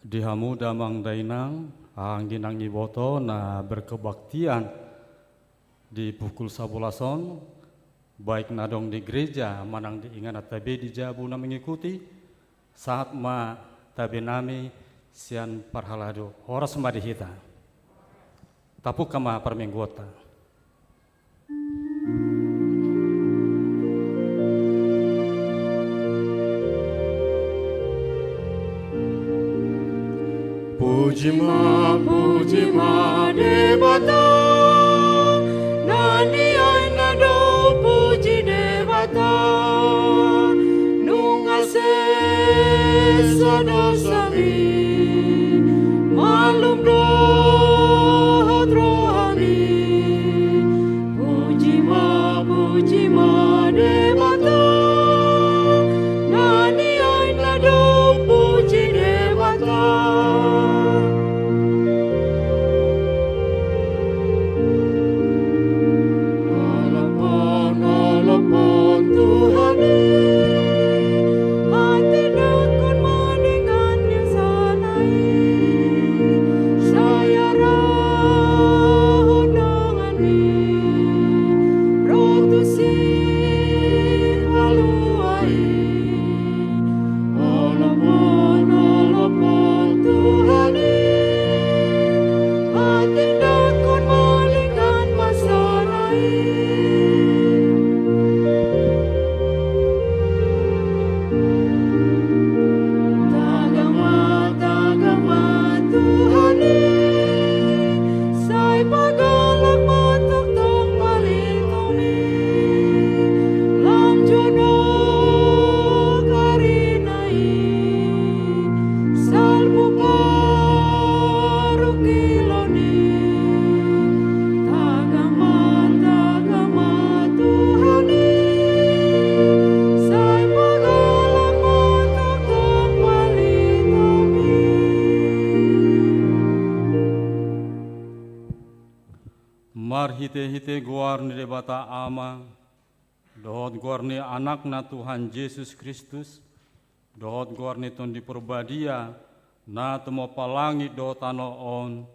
Dihamu damang dainang angginang iboto na berkebaktian di pukul 11 baik nadong di gereja manang diingan tabe di jabu na mengikuti saat ma tabe nami sian parhalado horas ma dihita tapuk kama parmenggota. Puji ma Debata, nani ay nado puji Debata, nung ases adosami, malum dohat rohani. Puji ma Debata, nani ay nado puji Debata. Hite-hite guar ni Debata ama, dohot guar ni anak na Tuhan Yesus Kristus, dohot guar ni ton di perbadia, na temo palangi dohot on.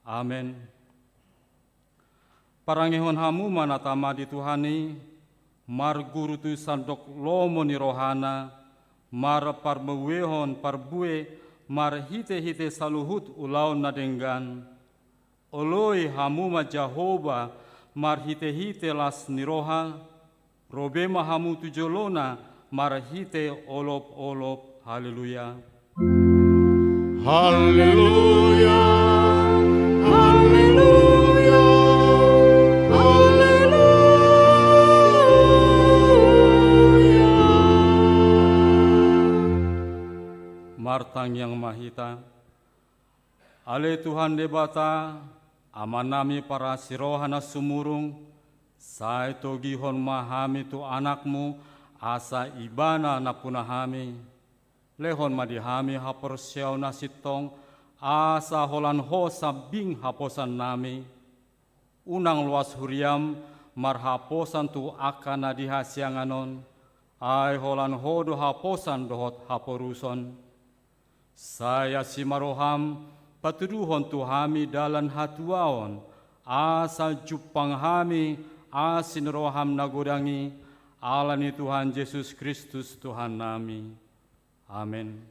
Amen. Parangihon hamu manatama di Tuhani, mar guru tu sandok lomo ni rohana, mar parmewehon parbue, mar hite-hite saluhut ulau nadenggan. Oloi hamu ma Jehovah mar hite-hite las niroha, robema hamu tujolona mar hite olop-olop. Haleluya. Haleluya. Haleluya. Haleluya. Martang yang mahita, ale Tuhan Debata, amanami para sirohana sumurung, sai togihon mahami tu anakmu, asa ibana na punahami, lehon madihami haporsiaw na sitong, asa holan ho sabing haposan nami, unang luas huriam, marhaposan tu akan na dihasyanganon, ay holan ho do haposan dohot haporuson. Saya si maroham, patuduhon tuhami dalan hatuaon, asa jupang hami, asin roham nagodangi, alani Tuhan Yesus Kristus Tuhan nami. Amin.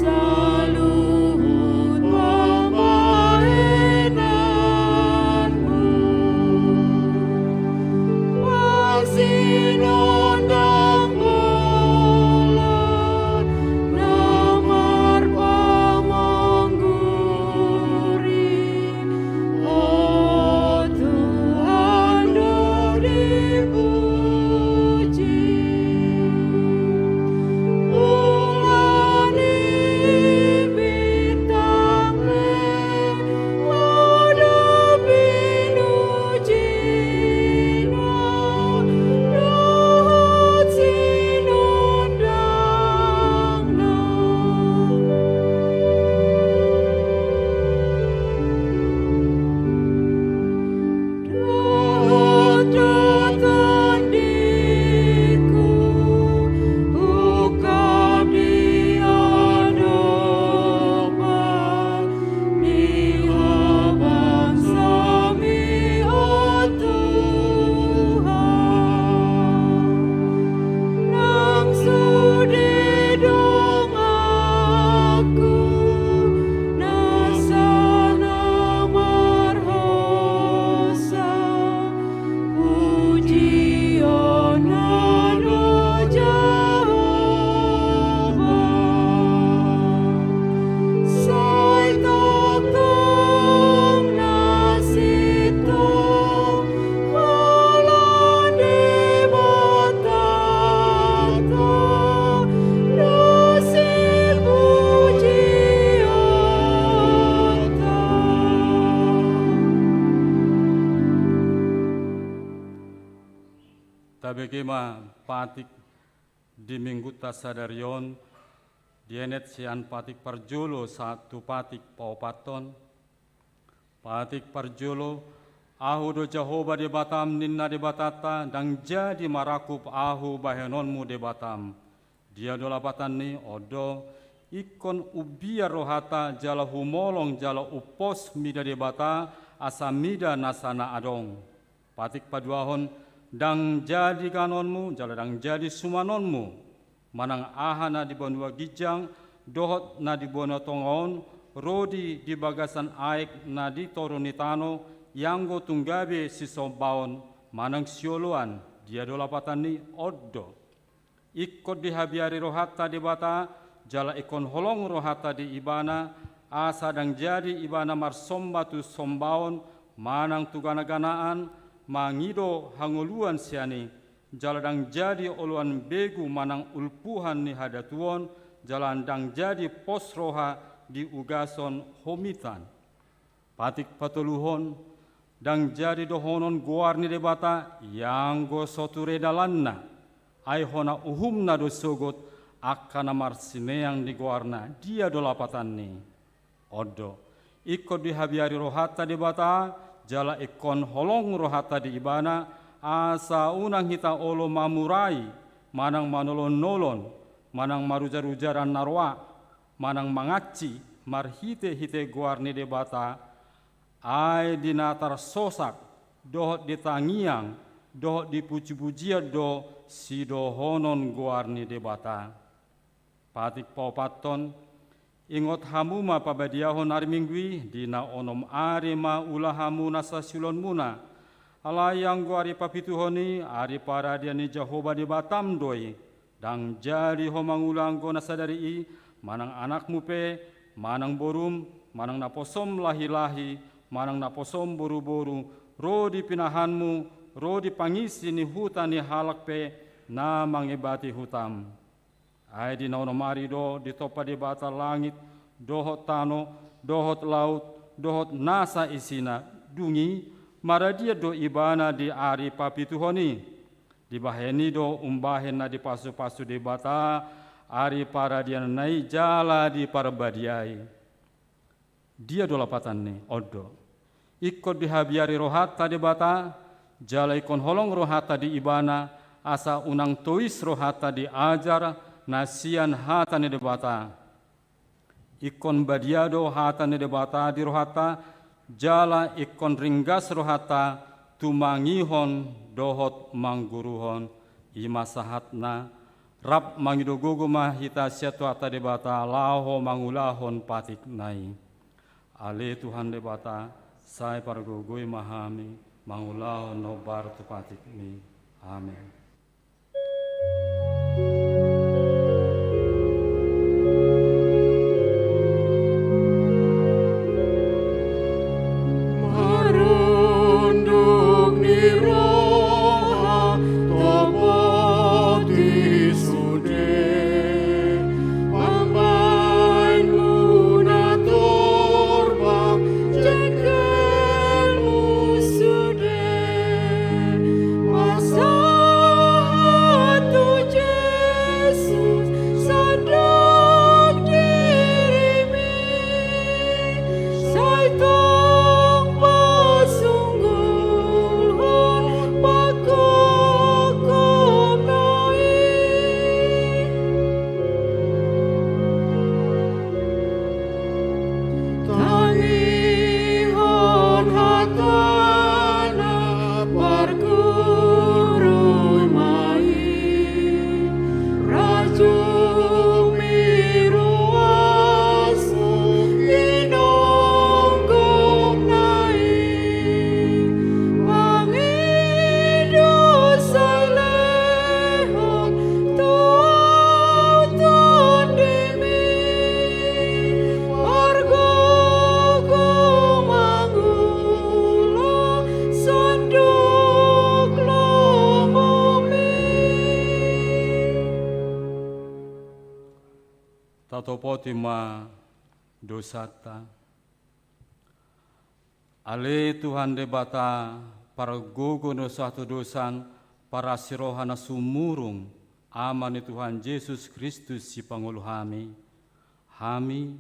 Saluhut Bapa Tabegema patik di minggu tasadarion dienet sian patik parjolo satu patik paupaton. Patik parjolo ahu do Jehovah di Batam ninna di Batata dang jadi marakup ahu bahenonmu di Batam. Dia do lapatan ni odo ikon ubia rohata jala humolong jala upos mida di Bata asa mida nasana adong. Patik paduahon dang jadi kanonmu jala dang jadi sumanonmu. Manang ahana di bonua gijang dohot na di bona tongon rodi di bagasan aek na di torunitano yanggo tunggabe si sombaon manang sioluan dia dolapatan ni oddo ikut di habiari rohata di Bata jala ikon holong rohata di ibana asa dang jadi ibana marsombatu sombaon manang tugana-ganaan mangido hanguluan siani jala dang jadi oluan begu manang ulpuhan ni hadatuon jalan dang jadi pos roha di ugason homitan. Patik patuluhon dang jadi dohonon guarni de Bata yang go soture dalanna ai hona uhumna do sogot akana marsineang di guarna dia do lapatan ni odo ikut di habiari rohata di Bata jala ikon holong rohata di ibana asa unang hita olo mamurai manang manolon-nolon manang marujar-ujaran narwa manang mangaci marhite-hite guarni de Bata ai dinatar sosak dohot ditangiang dohot dipuji-pujia do si dohonon guarni de Bata. Patik paupaton ingot hamuma pabadiahon hari minggui dina onom ari ma ulahamu nasa silon muna alayang guari papituhoni ari paradiani Jehovah di Batam doi dang jadi homangulang go nasadari i manang anakmu pe, manang borum, manang naposom lahi-lahi, manang naposom boru-boru, ro di pinahanmu, ro di pangisi ni hutan ni halak pe, na mangibati hutam. Ai di naunomari do, di topa di Bata langit, dohot tano, dohot laut, dohot nasa isina, dungi, maradia do ibana di ari papituhoni, di baheni do umbahen na di pasu-pasu di Bata, ari para dia nai jala di parabadiai. Dia dolapatan ni odo. Ikut di habiari rohata di Bata, jala ikon holong rohata di ibana, asa unang tois rohata di ajar, nasian hata ni di Bata. Ikon badiado hata ni di Bata di rohata, jala ikon ringgas rohata, tumangihon dohot mangguruhon, imasahatna, Rab mangidogogo mahita siatu ata de Bata laho mangulahon patik nai. Ale Tuhan de Bata sai pargogoi mahami mangulahon nobar tu patik mi. Amin. Tatopotima dosata. Ale Tuhan de Bata para gogo no satu dosan para sirohana sumurung, amani Tuhan Yesus Kristus si pangulu hami. Hami,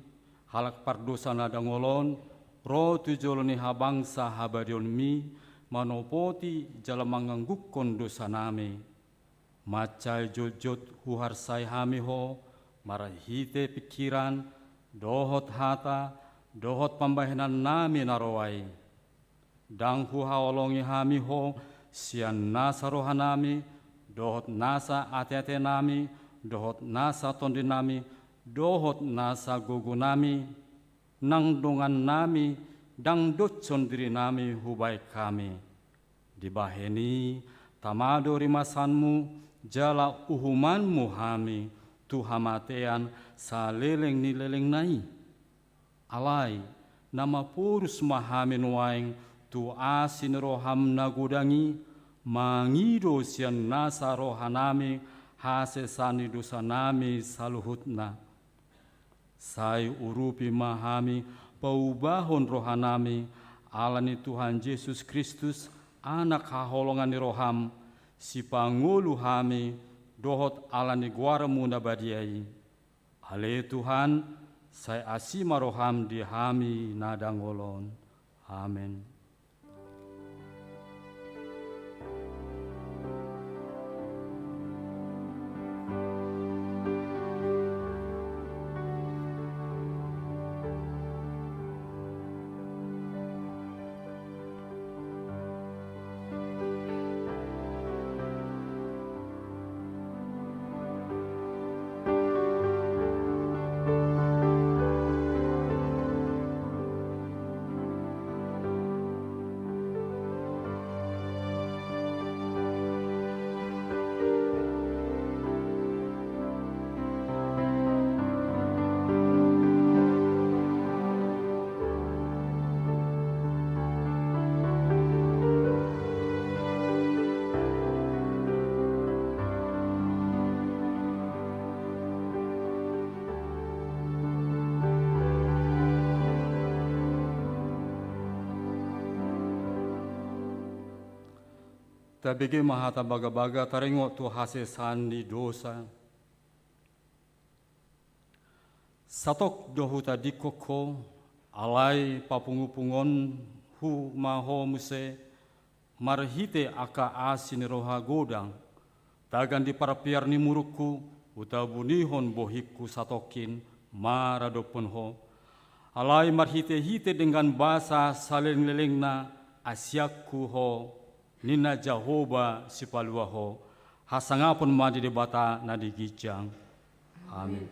halak pardosa nada ngolon, roh tujoloni habangsa habarion mi, manopoti jala manganggukon dosa nami. Macai jojot huharsai hami ho, marahite pikiran, dohot hata, dohot pambahenan nami narowai. Dang huhaolongi hami ho, sian nasa rohanami, dohot nasa ate-ate nami, dohot nasa tondi nami, dohot nasa gogo nami, nang dongan nami, dang docon diri nami hubai kami. Dibaheni, tamado rimasanmu, jala uhumanmu hami, tuhamatean saleleng ni leleng nai. Alai, nama purus mahamin waing, tu asin roham nagudangi, mangido sian nasa rohanami, hasesani dosa nami saluhutna. Sai urupi mahami, paubahon rohanami, alani Tuhan Yesus Kristus, anak haholongan ni roham, si pangulu hami, dohot alani guaramu nabadiai. Ale Tuhan, sai asima roham di hami nadangolon. Amin. Tabigi mahata baga-baga taringo tu hase sandi dosa. Satok dohuta dikoko alai papungupungon hu maho muse marhite aka asin roha godang tagan di parapiar ni muruku utabunihon bohikku satokin maradopun ho alai marhite-hite dengan bahasa saling lelengna asyakku ho Nina Jehovah si paluaho, hasangapun madi debata nadi gijang. Amin.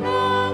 Nang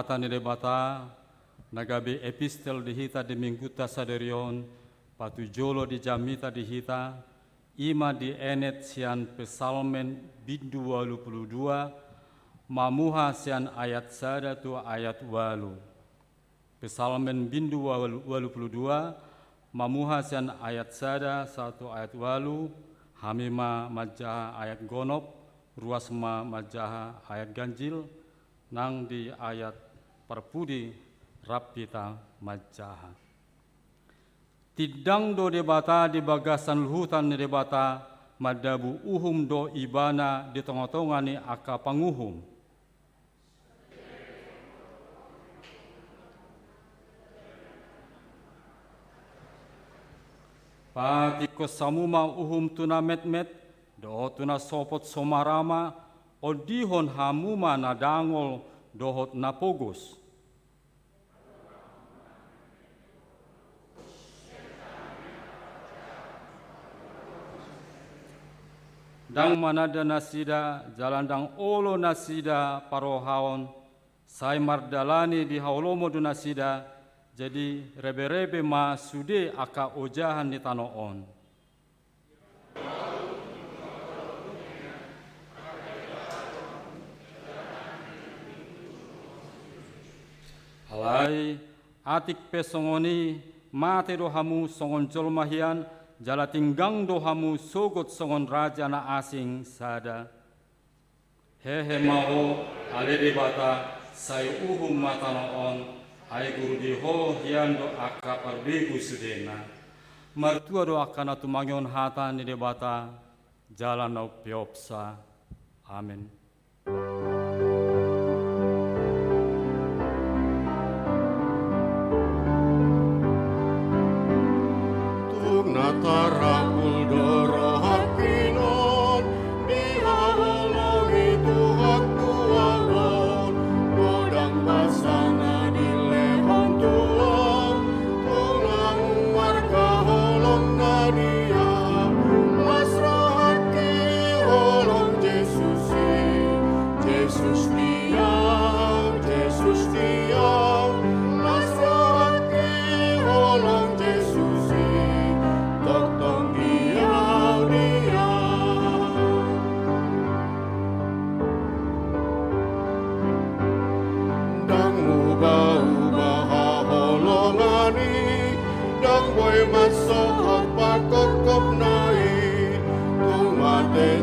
bata ni bata nagabe epistel dihita di mingguta saderion patu jolo di jamita dihita ima di enet sian pesalmen bindu 82 mamuha sian ayat sada tu ayat walu. Pesalmen bindu 82 mamuha sian ayat sada satu ayat walu hamima majaha ayat gonop ruasma majaha ayat ganjil nang di ayat perpudi rapita majaha. Tidang do debata di bagasan luhutan debata madabu uhum do ibana di tengah-tengah ni aka panguhum. Pati ko samuma uhum tuna met-met, do tuna sopot somarama, odihon hamuma nadangol dohot napogos. Dang manada nasida, jalan dang olo nasida parohaon, sai mardalani di haulomo du nasida, jadi rebe-rebe ma sude aka ojahan di tanoon. Halai atik pesongoni mate dohamu songon jolmahian jala tinggang dohamu sogot songon raja na asing sada. Hehe mau alede bata sai uhum matanoon. Ai guru di ho hiando aka parbegu sudena. Martua do akana tumangion hata ni debata jalan au piopsa. Amin. Tung natara kuldoro hakinon dihaholongi Tuhan tuawon godang basana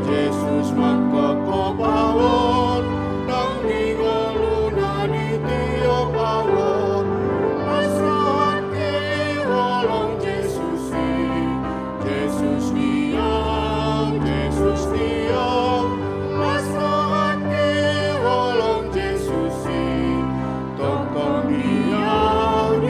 Jesus magkakabawon nang ningoluna di tiap awon masrahat iwalong Jesus diam masrahat iwalong Jesus tokong diam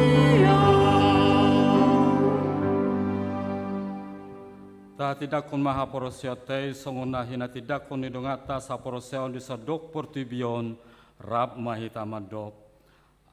Ta tidak kun maha porosio tei songuna hina tidak kun nidongata sa porosio di sadok portibion rab mahita madok.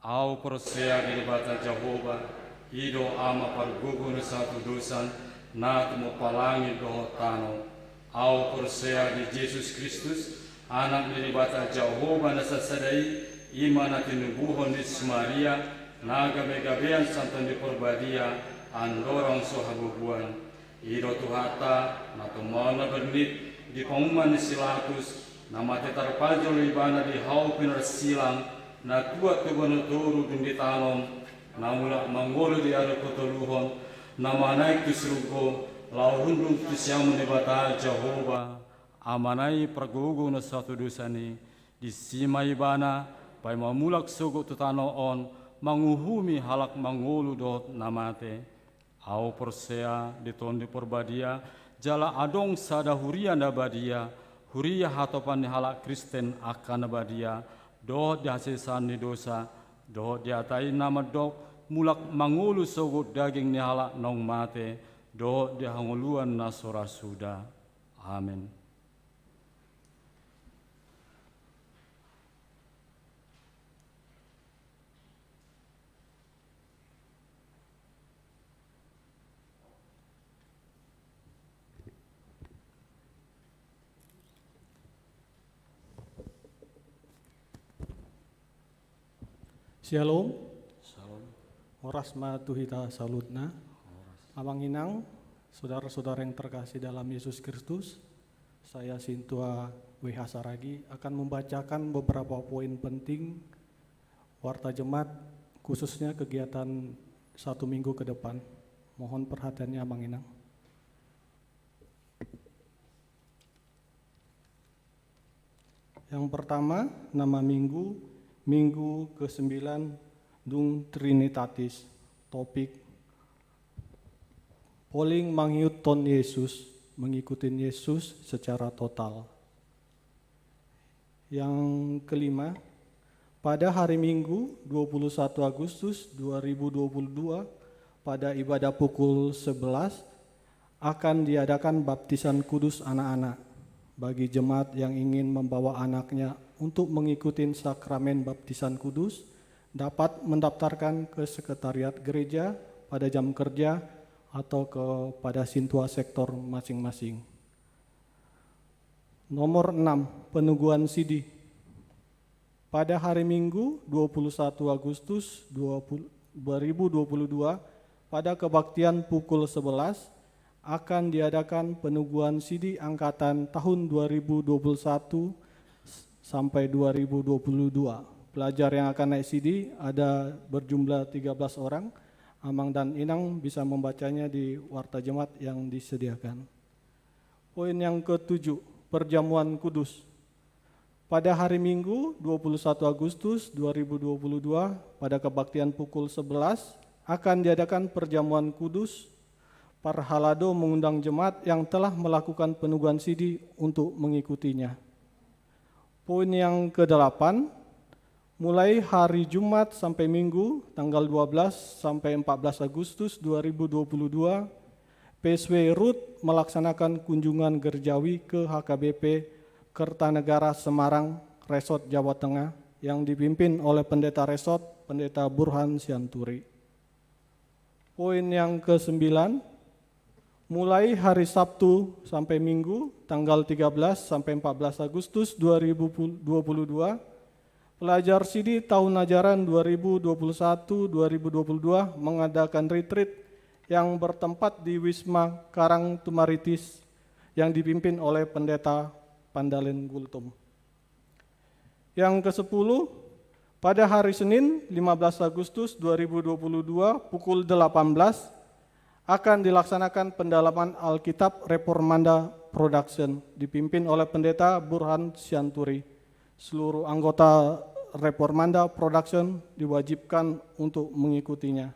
Au porosio di bata Jehova ido ama pargugun satu dosan na tumo palangi dohotano. Au porosio di Yesus Kristus anak di bata Jehova na sasadai imana tinubuhon di Samaria naga megabean santan di porbadia andorong sohabubuan. Iro tuhata na tumana bernit di pengumuman silatus na mati tarpajol ibana di hau pinar silang na tua tubano turu dundi tanom na mula manggolo di ada kotoluhon na manai kusrugo lau hundung tusiamu di bata Jehova amanai pergugu na satu dosani di sima ibana pai mamulak sugu tutanoon manguhumi halak mangolu dot namate. Au persea di tondi porbadia jala adong sada huria nabadia huria hatopan halak Kristen akan nabadia doh dihasilsan ni dosa doh diatai nama dok mulak mangulu sogut daging ni halak nong mate doh dihanguluan nasora suda. Amin. Shalom. Orasma tuhita salutna. Amanginang, saudara-saudara yang terkasih dalam Yesus Kristus, saya Sintua W.H. Saragi akan membacakan beberapa poin penting Warta Jemaat, khususnya kegiatan 1 minggu ke depan. Mohon perhatiannya Amanginang. Yang pertama, nama minggu, minggu ke-9 Dung Trinitatis. Topik Polling manghiut ton Yesus, mengikuti Yesus secara total. Yang kelima, pada hari Minggu 21 Agustus 2022 pada ibadah pukul 11 akan diadakan baptisan kudus anak-anak bagi jemaat yang ingin membawa anaknya untuk mengikuti sakramen baptisan kudus dapat mendaftarkan ke sekretariat gereja pada jam kerja atau kepada sintua sektor masing-masing. Nomor 6, peneguhan CD. Pada hari Minggu 21 Agustus 2022 pada kebaktian pukul 11 akan diadakan peneguhan CD angkatan tahun 2021 sampai 2022. Pelajar yang akan naik CD ada berjumlah 13 orang. Amang dan Inang bisa membacanya di Warta Jemaat yang disediakan. Poin yang ke-7, perjamuan kudus. Pada hari Minggu 21 Agustus 2022 pada kebaktian pukul 11 akan diadakan perjamuan kudus. Parhalado mengundang jemaat yang telah melakukan peneguhan CD untuk mengikutinya. Poin yang ke-8, mulai hari Jumat sampai Minggu tanggal 12 sampai 14 Agustus 2022, PSW RUT melaksanakan kunjungan gerejawi ke HKBP Kertanegara Semarang, Resort Jawa Tengah yang dipimpin oleh Pendeta Resort, Pendeta Burhan Sianturi. Poin yang ke-9, mulai hari Sabtu sampai Minggu tanggal 13 sampai 14 Agustus 2022, pelajar CD tahun ajaran 2021-2022 mengadakan retreat yang bertempat di Wisma Karang Tumaritis yang dipimpin oleh Pendeta Pandalen Gultum. Yang ke-10, pada hari Senin 15 Agustus 2022 pukul 18 akan dilaksanakan pendalaman Alkitab Reformanda Production dipimpin oleh Pendeta Burhan Sianturi. Seluruh anggota Reformanda Production diwajibkan untuk mengikutinya.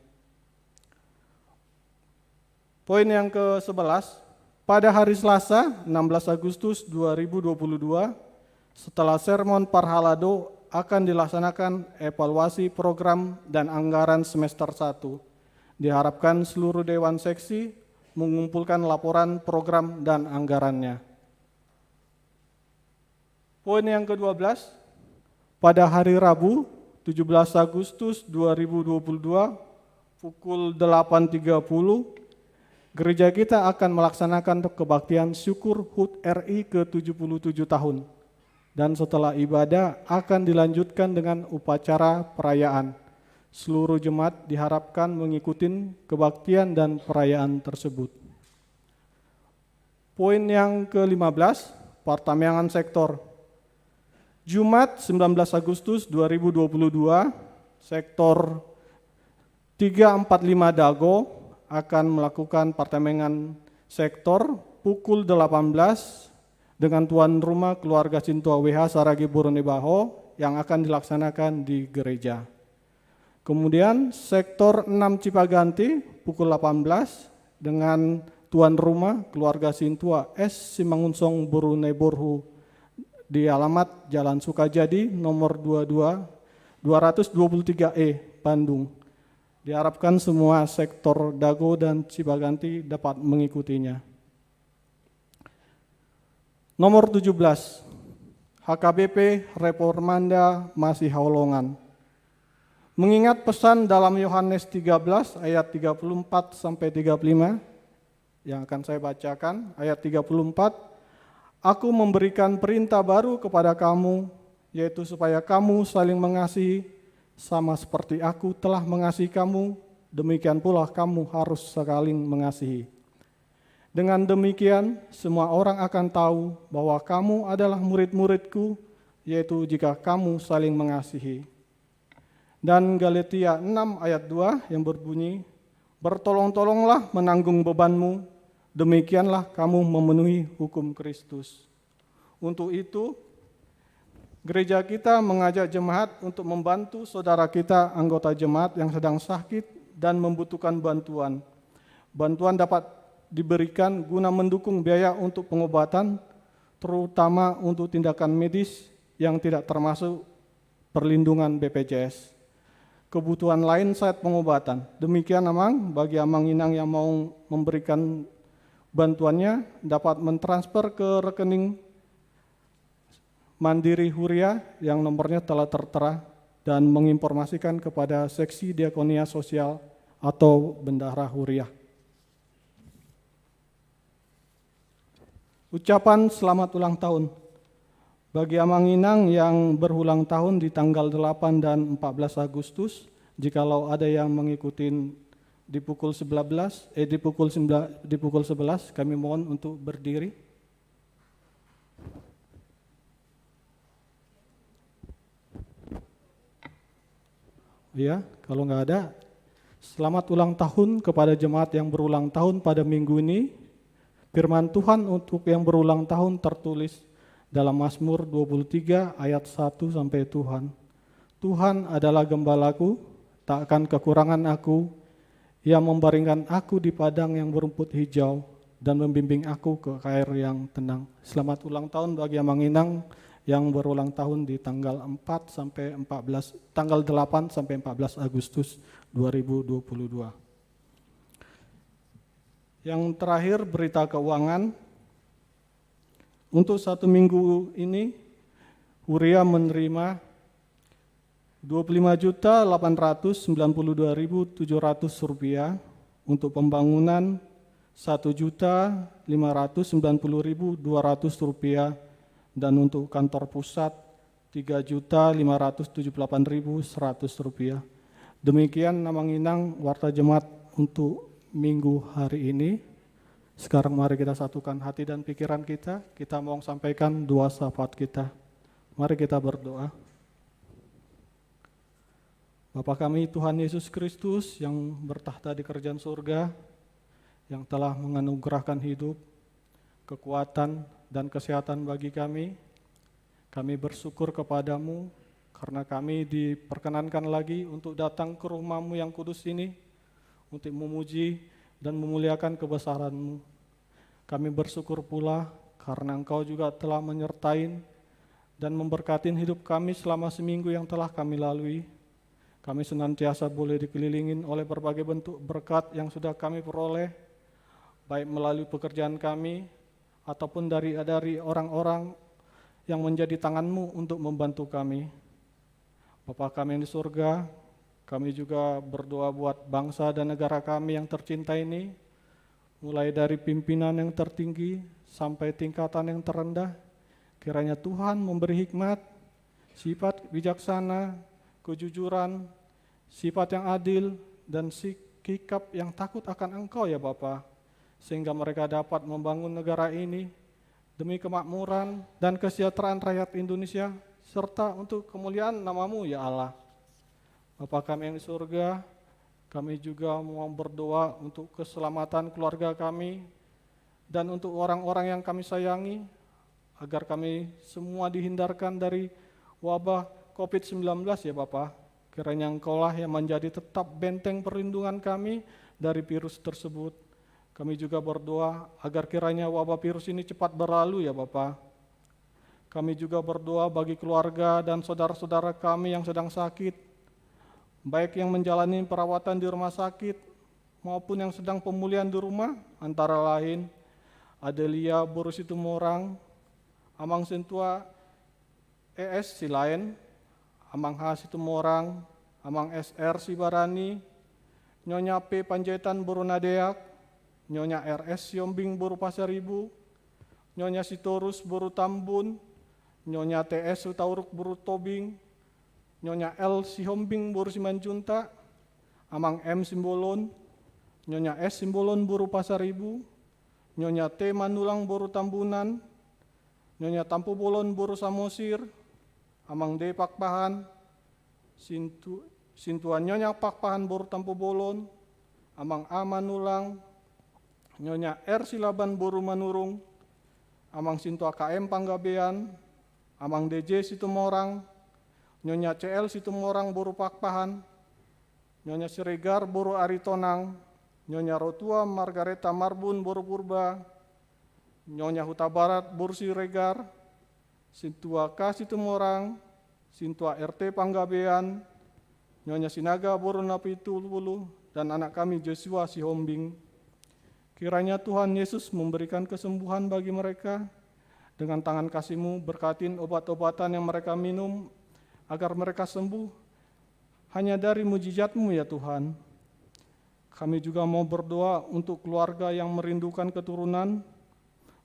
Poin yang ke-11, pada hari Selasa 16 Agustus 2022, setelah sermon Parhalado akan dilaksanakan evaluasi program dan anggaran semester 1. Diharapkan seluruh Dewan Seksi mengumpulkan laporan program dan anggarannya. Poin yang ke-12, pada hari Rabu 17 Agustus 2022 pukul 8.30, gereja kita akan melaksanakan kebaktian syukur HUT RI ke-77 tahun. Dan setelah ibadah akan dilanjutkan dengan upacara perayaan. Seluruh jemaat diharapkan mengikuti kebaktian dan perayaan tersebut. Poin yang ke-15, pertamiangan sektor. Jumat 19 Agustus 2022, sektor 345 Dago akan melakukan pertamiangan sektor pukul 18 dengan tuan rumah keluarga Sintua W.H. Saragi Buronebaho yang akan dilaksanakan di gereja. Kemudian sektor 6 Cipaganti pukul 18 dengan tuan rumah keluarga Sintua S. Simangunsong Buroneborhu di alamat Jalan Sukajadi nomor 223E Bandung. Diharapkan semua sektor Dago dan Cipaganti dapat mengikutinya. Nomor 17, HKBP Reformanda masih Haulongan. Mengingat pesan dalam Yohanes 13 ayat 34 sampai 35 yang akan saya bacakan, ayat 34, Aku memberikan perintah baru kepada kamu, yaitu supaya kamu saling mengasihi sama seperti aku telah mengasihi kamu, demikian pula kamu harus saling mengasihi. Dengan demikian, semua orang akan tahu bahwa kamu adalah murid-muridku, yaitu jika kamu saling mengasihi. Dan Galatia 6 ayat 2 yang berbunyi, bertolong-tolonglah menanggung bebanmu, demikianlah kamu memenuhi hukum Kristus. Untuk itu, gereja kita mengajak jemaat untuk membantu saudara kita anggota jemaat yang sedang sakit dan membutuhkan bantuan. Bantuan dapat diberikan guna mendukung biaya untuk pengobatan, terutama untuk tindakan medis yang tidak termasuk perlindungan BPJS. Kebutuhan lain saat pengobatan. Demikian Amang, bagi Amang Inang yang mau memberikan bantuannya dapat mentransfer ke rekening Mandiri Huria yang nomornya telah tertera dan menginformasikan kepada seksi diakonia sosial atau bendahara Huria. Ucapan selamat ulang tahun. Bagi Amang Inang yang berulang tahun di tanggal 8 dan 14 Agustus, jikalau ada yang mengikuti di pukul 11, kami mohon untuk berdiri. Ya, kalau nggak ada, selamat ulang tahun kepada jemaat yang berulang tahun pada minggu ini. Firman Tuhan untuk yang berulang tahun tertulis dalam Mazmur 23 ayat 1 sampai Tuhan adalah gembalaku, tak akan kekurangan aku. Ia membaringkan aku di padang yang berumput hijau dan membimbing aku ke air yang tenang. Selamat ulang tahun bagi Amang Inang yang berulang tahun di tanggal 8 sampai 14 Agustus 2022. Yang terakhir berita keuangan. Untuk 1 minggu ini, Huria menerima Rp25.892.700 untuk pembangunan Rp1.590.200 dan untuk kantor pusat Rp3.578.100. Demikian Amang Inang Warta Jemaat untuk minggu hari ini. Sekarang mari kita satukan hati dan pikiran kita mau sampaikan doa syafaat kita. Mari kita berdoa. Bapa kami Tuhan Yesus Kristus yang bertahta di kerajaan surga, yang telah menganugerahkan hidup, kekuatan, dan kesehatan bagi kami bersyukur kepadamu karena kami diperkenankan lagi untuk datang ke rumah-Mu yang kudus ini untuk memuji dan memuliakan kebesaran-Mu. Kami bersyukur pula karena Engkau juga telah menyertai dan memberkati hidup kami selama seminggu yang telah kami lalui. Kami senantiasa boleh dikelilingin oleh berbagai bentuk berkat yang sudah kami peroleh, baik melalui pekerjaan kami ataupun dari orang-orang yang menjadi tangan-Mu untuk membantu kami. Bapa kami yang di surga, kami juga berdoa buat bangsa dan negara kami yang tercinta ini, mulai dari pimpinan yang tertinggi sampai tingkatan yang terendah. Kiranya Tuhan memberi hikmat, sifat bijaksana, kejujuran, sifat yang adil, dan sikap yang takut akan Engkau ya Bapa, sehingga mereka dapat membangun negara ini demi kemakmuran dan kesejahteraan rakyat Indonesia, serta untuk kemuliaan nama-Mu ya Allah. Bapa kami yang di surga, kami juga mau berdoa untuk keselamatan keluarga kami dan untuk orang-orang yang kami sayangi, agar kami semua dihindarkan dari wabah COVID-19 ya Bapa. Kiranya Engkaulah yang menjadi tetap benteng perlindungan kami dari virus tersebut. Kami juga berdoa agar kiranya wabah virus ini cepat berlalu ya Bapa. Kami juga berdoa bagi keluarga dan saudara-saudara kami yang sedang sakit, baik yang menjalani perawatan di rumah sakit maupun yang sedang pemulihan di rumah, antara lain Adelia Borusitumorang, Amang Sentua ES Silain, Amang H Situmorang, Amang SR Sibarani, Nyonya P Panjaitan Borunadeak, Nyonya RS Yombing Boru Pasaribu, Nyonya Sitorus Boru Tambun, Nyonya TS Utauruk Boru Tobing, Nyonya L Sihombing Buru Simanjunta, Amang M Simbolon, Nyonya S Simbolon Buru Pasaribu, Nyonya T Manulang Buru Tambunan, Nyonya Tampu Bolon Buru Samosir, Amang D Pakpahan, Sintuan Nyonya Pakpahan Buru Tampu Bolon, Amang A Manulang, Nyonya R Silaban Buru Manurung, Amang Sintua KM Panggabean, Amang DJ Situmorang, Nyonya CL Situmorang Buru Pakpahan, Nyonya Siregar Buru Aritonang, Nyonya Rotua Margareta Marbun Buru Purba, Nyonya Huta Barat Buru Siregar, Sintua K Situmorang, Sintua RT Panggabean, Nyonya Sinaga Buru Napitululu, dan anak kami Joshua Sihombing. Kiranya Tuhan Yesus memberikan kesembuhan bagi mereka. Dengan tangan kasih-Mu berkatin obat-obatan yang mereka minum, agar mereka sembuh hanya dari mujizat-Mu ya Tuhan. Kami juga mau berdoa untuk keluarga yang merindukan keturunan.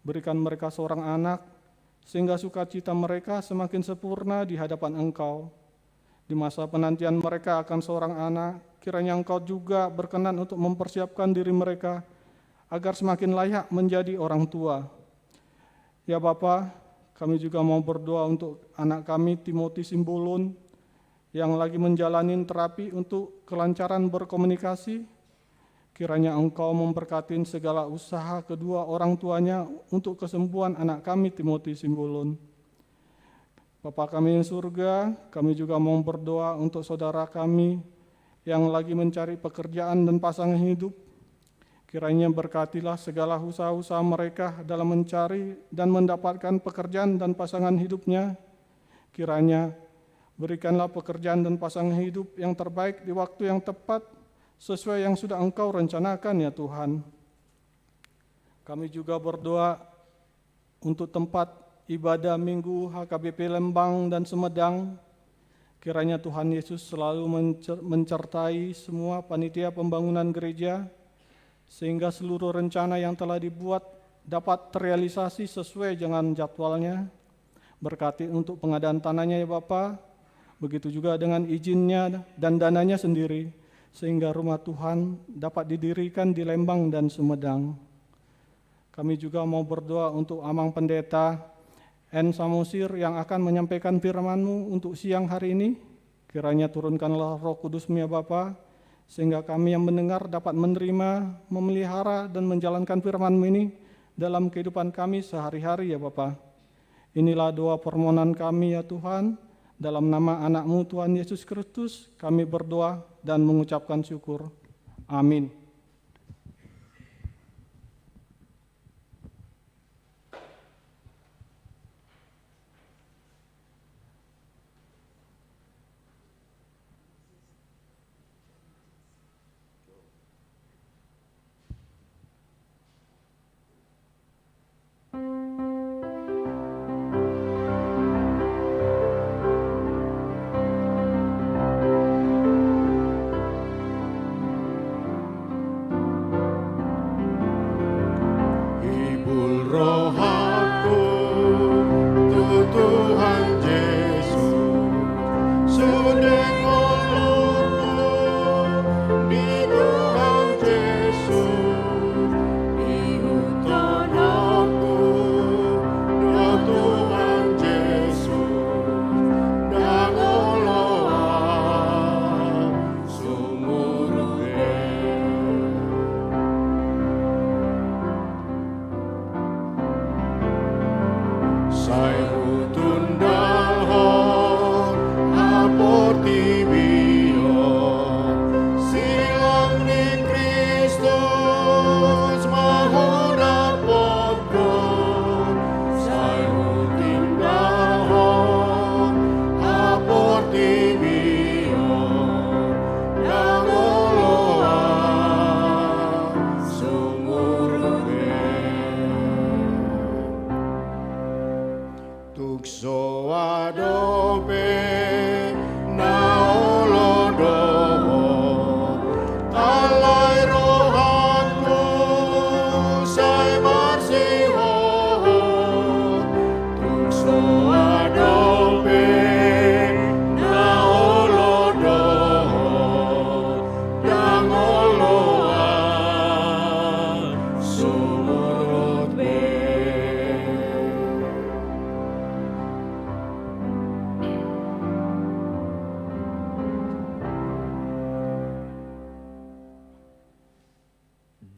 Berikan mereka seorang anak, sehingga sukacita mereka semakin sempurna di hadapan Engkau. Di masa penantian mereka akan seorang anak, kiranya Engkau juga berkenan untuk mempersiapkan diri mereka, agar semakin layak menjadi orang tua. Ya Bapa, kami juga mau berdoa untuk anak kami Timothy Simbolon yang lagi menjalani terapi untuk kelancaran berkomunikasi. Kiranya Engkau memberkati segala usaha kedua orang tuanya untuk kesembuhan anak kami Timothy Simbolon. Bapa kami yang surga, kami juga mau berdoa untuk saudara kami yang lagi mencari pekerjaan dan pasangan hidup. Kiranya berkatilah segala usaha-usaha mereka dalam mencari dan mendapatkan pekerjaan dan pasangan hidupnya. Kiranya berikanlah pekerjaan dan pasangan hidup yang terbaik di waktu yang tepat, sesuai yang sudah Engkau rencanakan ya Tuhan. Kami juga berdoa untuk tempat ibadah Minggu HKBP Lembang dan Sumedang. Kiranya Tuhan Yesus selalu mencertai semua panitia pembangunan gereja, sehingga seluruh rencana yang telah dibuat dapat terrealisasi sesuai dengan jadwalnya. Berkati untuk pengadaan tanahnya ya Bapa, begitu juga dengan izinnya dan dananya sendiri, sehingga rumah Tuhan dapat didirikan di Lembang dan Sumedang. Kami juga mau berdoa untuk Amang Pendeta N. Samosir yang akan menyampaikan firman-Mu untuk siang hari ini. Kiranya turunkanlah Roh Kudus-Mu ya Bapa, sehingga kami yang mendengar dapat menerima, memelihara, dan menjalankan firman-Mu ini dalam kehidupan kami sehari-hari ya Bapa. Inilah doa permohonan kami ya Tuhan, dalam nama anak-Mu Tuhan Yesus Kristus kami berdoa dan mengucapkan syukur. Amin.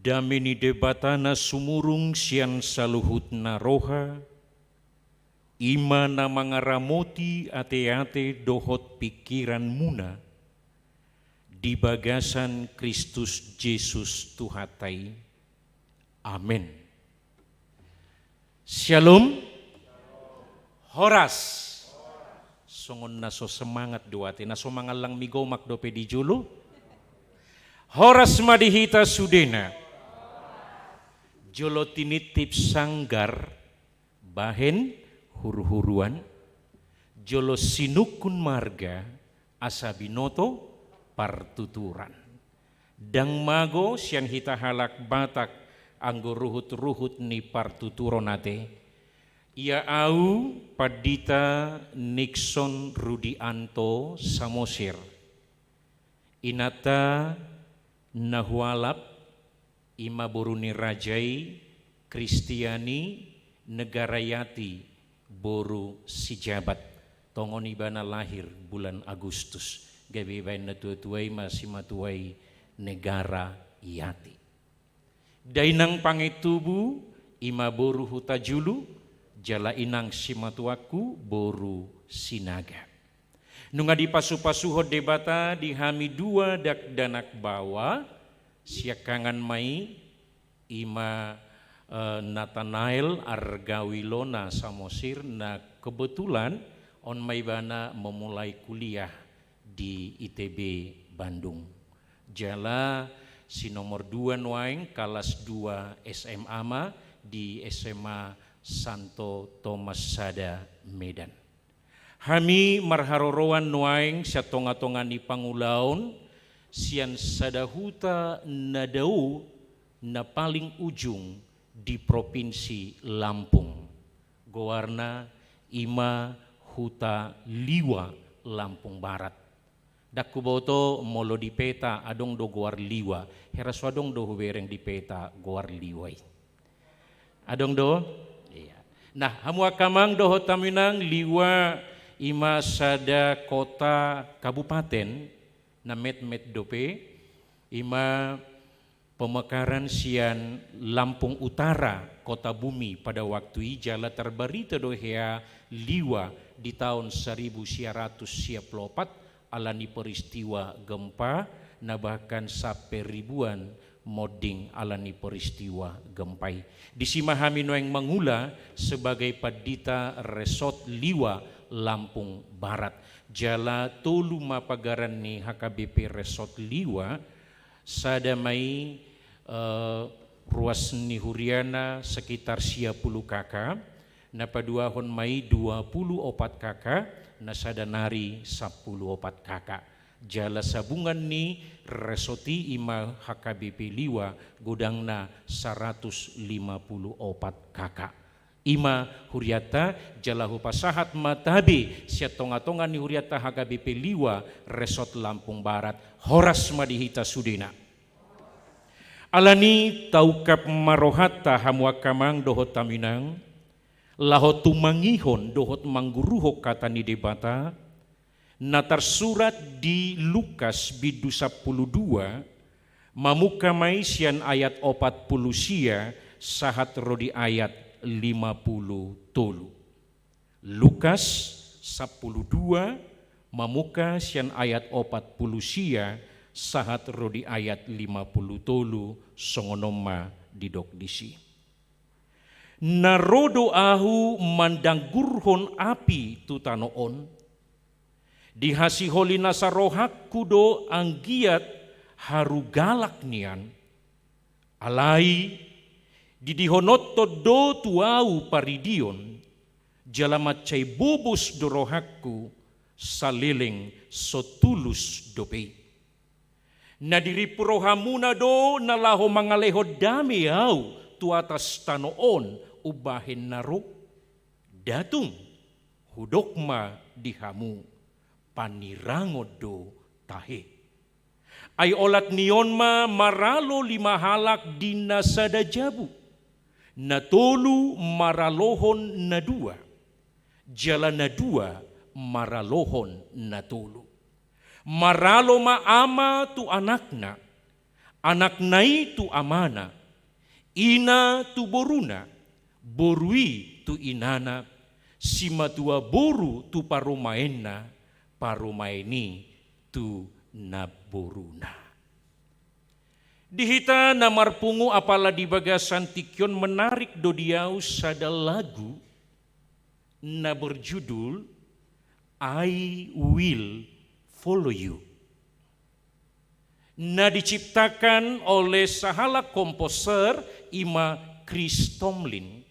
dameni debatana sumurung sian saluhut naroha, ima na mangaramoti ate-ate dohot pikiran muna, di bagasan Kristus Yesus Tuhatai. Amin. Shalom. Horas. Songon naso semangat duati, naso mangalang migomak dope di julu. Horas madihita sudena. Jolo tinitip sanggar, bahen huru-huruan, jolo sinukun marga, asabinoto partuturan. Dang mago siang hita halak batak anggo ruhut-ruhut ni partuturon nate. Ia au padita Nixon Rudianto Samosir. Inata nahualap ima boruni rajai Kristiani negarayati boru sijabat tongon ibana lahir bulan Agustus gawe bain natuai masih matuai negara iati dainang pangetubu ima boru hutajulu jala inang simatuaku boru sinaga nunga di pasu-pasuho debata di hami dua dak danak bawa siakangan mai ima Nathanael Argawilona Samosir na kebetulan on maibana memulai kuliah di ITB Bandung. Jala si nomor 2 nuaing kelas 2 SMA ma di SMA Santo Thomas Sada Medan. Hami marharorowan nuaing satonga-tonga ni pangulaon sian sadahuta nadau na paling ujung di Provinsi Lampung. Gowarna ima huta liwa Lampung Barat. Dakuboto molo di peta adong do goar liwa. Heraswadong do hubereng di peta goar liwai. Adong do? Iya. Nah, hamu akamang do hotaminang liwa ima sada kota kabupaten na met dope ima pemekaran sian Lampung Utara kota bumi pada waktu jala terbarita dohea liwa di tahun 1904 alani peristiwa gempa na bahkan sampai ribuan moding alani peristiwa gempai di simahami noeng mangula sebagai padita resort liwa Lampung Barat jala tolu mapagaran ni HKBP Resort Liwa sadamai ruas ni huriana sekitar 10 kakak na paduahon mai 24 kakak na sadanari 10 kakak jala sabungan ni resoti ima HKBP Liwa godangna 154 kakak ima huriata jalahu pasahat matabe siatonga-tonga ni huriata HKBP Liwa Resort Lampung Barat horas madihita sudena alani taukap marohata hamuakamang dohot taminang lahot tumangihon dohot mangguruhok kata ni debata na tersurat di Lukas bidu 12 mamukamai sian ayat 40 sia sahat rodi ayat 50 tolu. Lukas 12 mamuka sian ayat 40 sia sahat rodi ayat 50 tolu songonoma didok disi. Narodo ahu mandanggurhon api tutanoon dihasi holina sarohak kudo anggiat haru galak nian alai didihonotto do tuau paridion jalamat cai bobos dorohakku saliling sotulus dope nadiri purohamuna do nalaho mangaleho dami au tu atas tanoon ubahin naruk datung hudokma dihamu panirangod do tahe ay olat nion ma maralo 5 halak dina sada jabu natolu maralohon na 2 jala na 2 maralohon natolu maralo ma ama tu anakna anak nai tu amana, ina tu boruna, borui tu inana, simatua boru tu parumaena, parumaeni tu naboruna. Dihita namarpungu apala di bagasan tikyon menarik dodiau sada lagu na berjudul I Will Follow You. Na diciptakan oleh sahala komposer ima Chris Tomlin.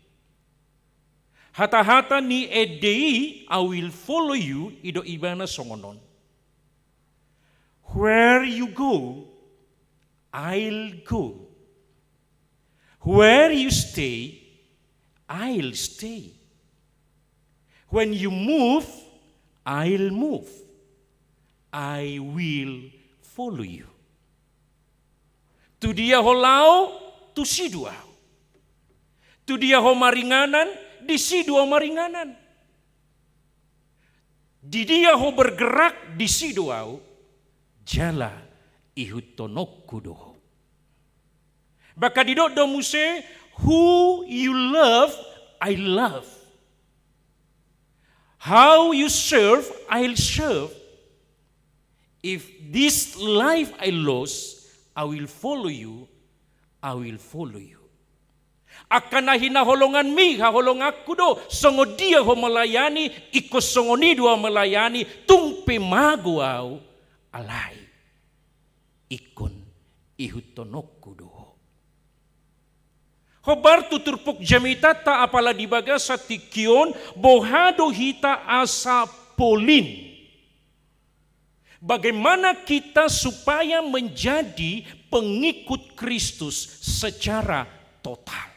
Hata-hata ni edei I Will Follow You ido ibana songonon. Where you go, I'll go. Where you stay, I'll stay. When you move, I'll move. I will follow you. Tu dia ho lao, tu si dua. Tu dia ho maringanan, di si dua maringanan. Di dia ho bergerak, di si dua jala ihutonokku doho. Baka didok do muse, who you love, I love. How you serve, I'll serve. If this life I lost, I will follow you, I will follow you. Akan hinaholongan mi, haholong aku do, songo dia ho melayani, iko songo ni dua melayani, tumpe maguau, alai. Ikon ihutonokku doho. Hobar tuturpuk jamita ta apala dibaga sa tikyon bohado hita asa polin. Bagaimana kita supaya menjadi pengikut Kristus secara total.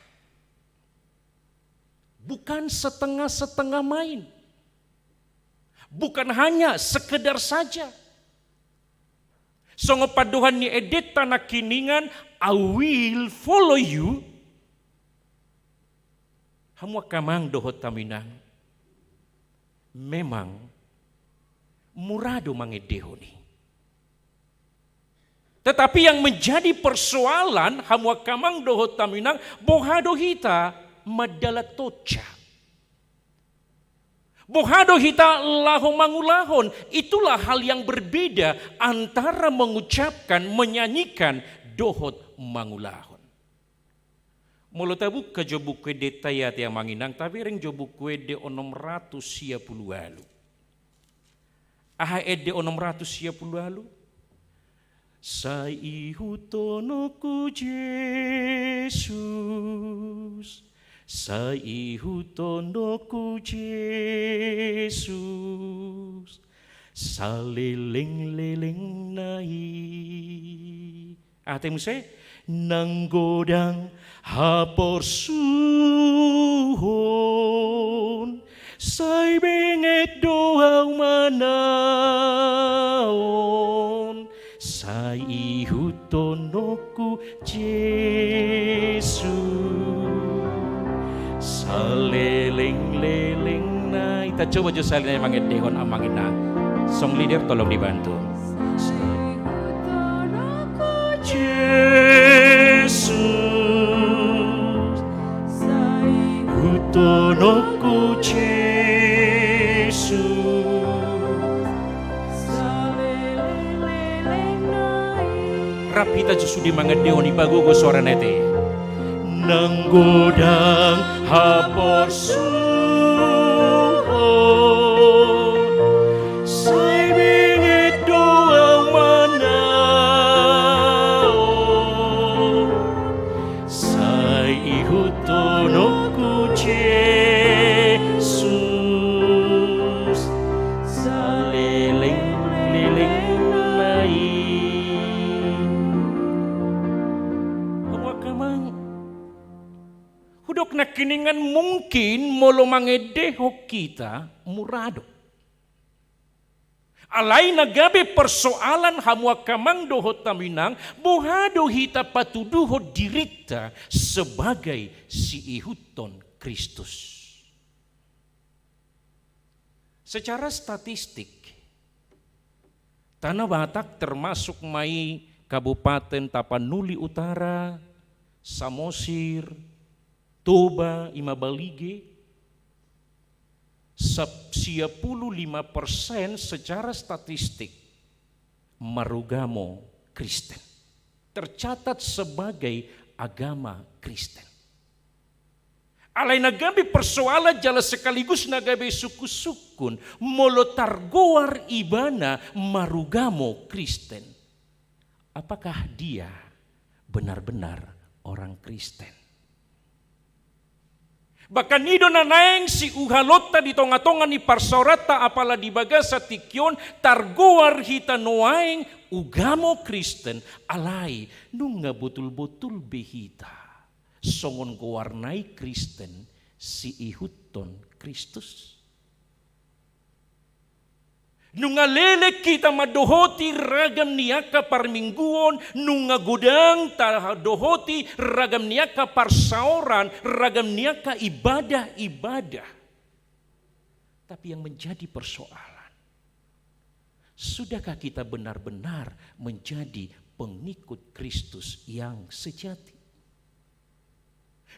Bukan setengah-setengah main. Bukan hanya sekedar saja. Songo paduhan ni edet tanah kiningan, I will follow you. Hamwa kamang dohot taminang. Memang murado mangedeho ni. Tetapi yang menjadi persoalan hamwa kamang dohot taminang, bohado hita madala toca. Bohado hita lahong mangulahon, itulah hal yang berbeda antara mengucapkan, menyanyikan dohot mangulahon. Mulu tabu ke jobukwe de tayat yang manginang, tapi ring jobukwe de 610 alu. Aha de 610 alu. Saihutonoku Yesus. Saihutonoku Yesus, saleleng-leleng nai. Atemu se nanggodang haporsuhon, sai benget doang manaon, saihutonoku Yesus. Saleleng-leleng na. Kita coba jo salin mangit dehon amangin na. Song leader tolong dibantu. Yesus, Utonoku Yesus, rapita jo sudi mangit dehon ibago go suara nete. Nanggodang haporsuhon, sai bingit doang manaon, sai ihutonoku Yesus, saleleng-leleng nai. Hudok na kiningan mungkin molo mangedeho kita murado. Alay nagabe persoalan hamwa kamang doho taminang bohado hita patuduho dirita sebagai si ihuton Kristus. Secara statistik, Tanah Batak termasuk mai Kabupaten Tapanuli Utara, Samosir, Toba, Imabalige, 55% secara statistik Marugamo Kristen. Tercatat sebagai agama Kristen. Alay nagabi persoalan jala sekaligus nagabi suku-sukun molotargoar ibana Marugamo Kristen. Apakah dia benar-benar orang Kristen? Bahkan nido nanaeng si uhalota di tonga-tonga ni parsorata apala di baga sa tikyon targoar hita noaeng ugamo Kristen alay nunga betul-betul behita. Songon gowarnai Kristen si ihuton Kristus. Nunga lele kita madohoti ragam niaka parmingguon, nunga godang dohoti ragam niaka parsauran, ragam niaka ibadah-ibadah. Tapi yang menjadi persoalan, sudahkah kita benar-benar menjadi pengikut Kristus yang sejati?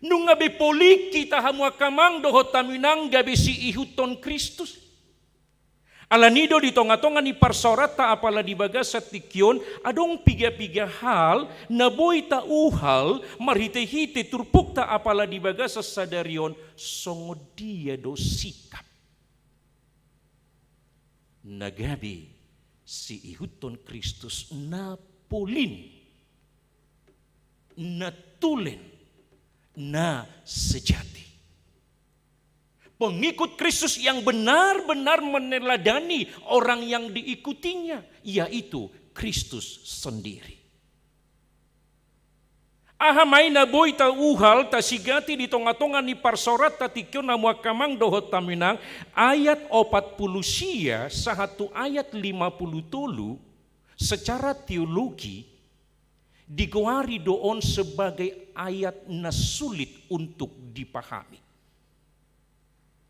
Nung gabi polik kita hamua kamang dohot taminang gabi si ihuton Kristus. Alanido di tonga-tonga ni parsorata apala di baga sa tikyon adong piga-piga hal na boy ta uhal marhite-hite turpuk ta apala di baga sa sadarion songo dia do sikap. Nagabi si ihuton Kristus na pulin na tulen na sejati. Pengikut Kristus yang benar-benar meneladani orang yang diikutinya, yaitu Kristus sendiri. Ahamay na boy ta uhal ta sigati di tonga-tonga ni parsorat ta tikyo na muakamang dohot taminang ayat 40 sahatu ayat 50 secara teologi digawari doon sebagai ayat na sulit untuk dipahami.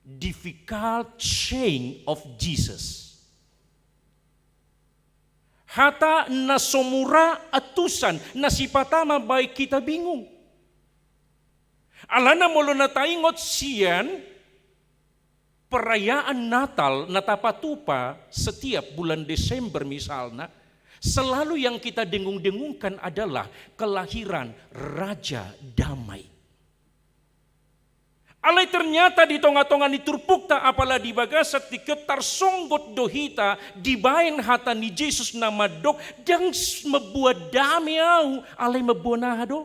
Difficult chain of Jesus. Hata na somura atusan na sipatama baik kita bingung. Alana molo na taingot siyan perayaan Natal na tapatupa setiap bulan Desember misalnya. Selalu yang kita dengung-dengungkan adalah kelahiran Raja Damai. Alay ternyata di tonga-tonga ni turpukta apala di baga sa tiket tarsonggot dohita di bayan hata ni Jesus na madok dang mabuat dami au alay mabunahado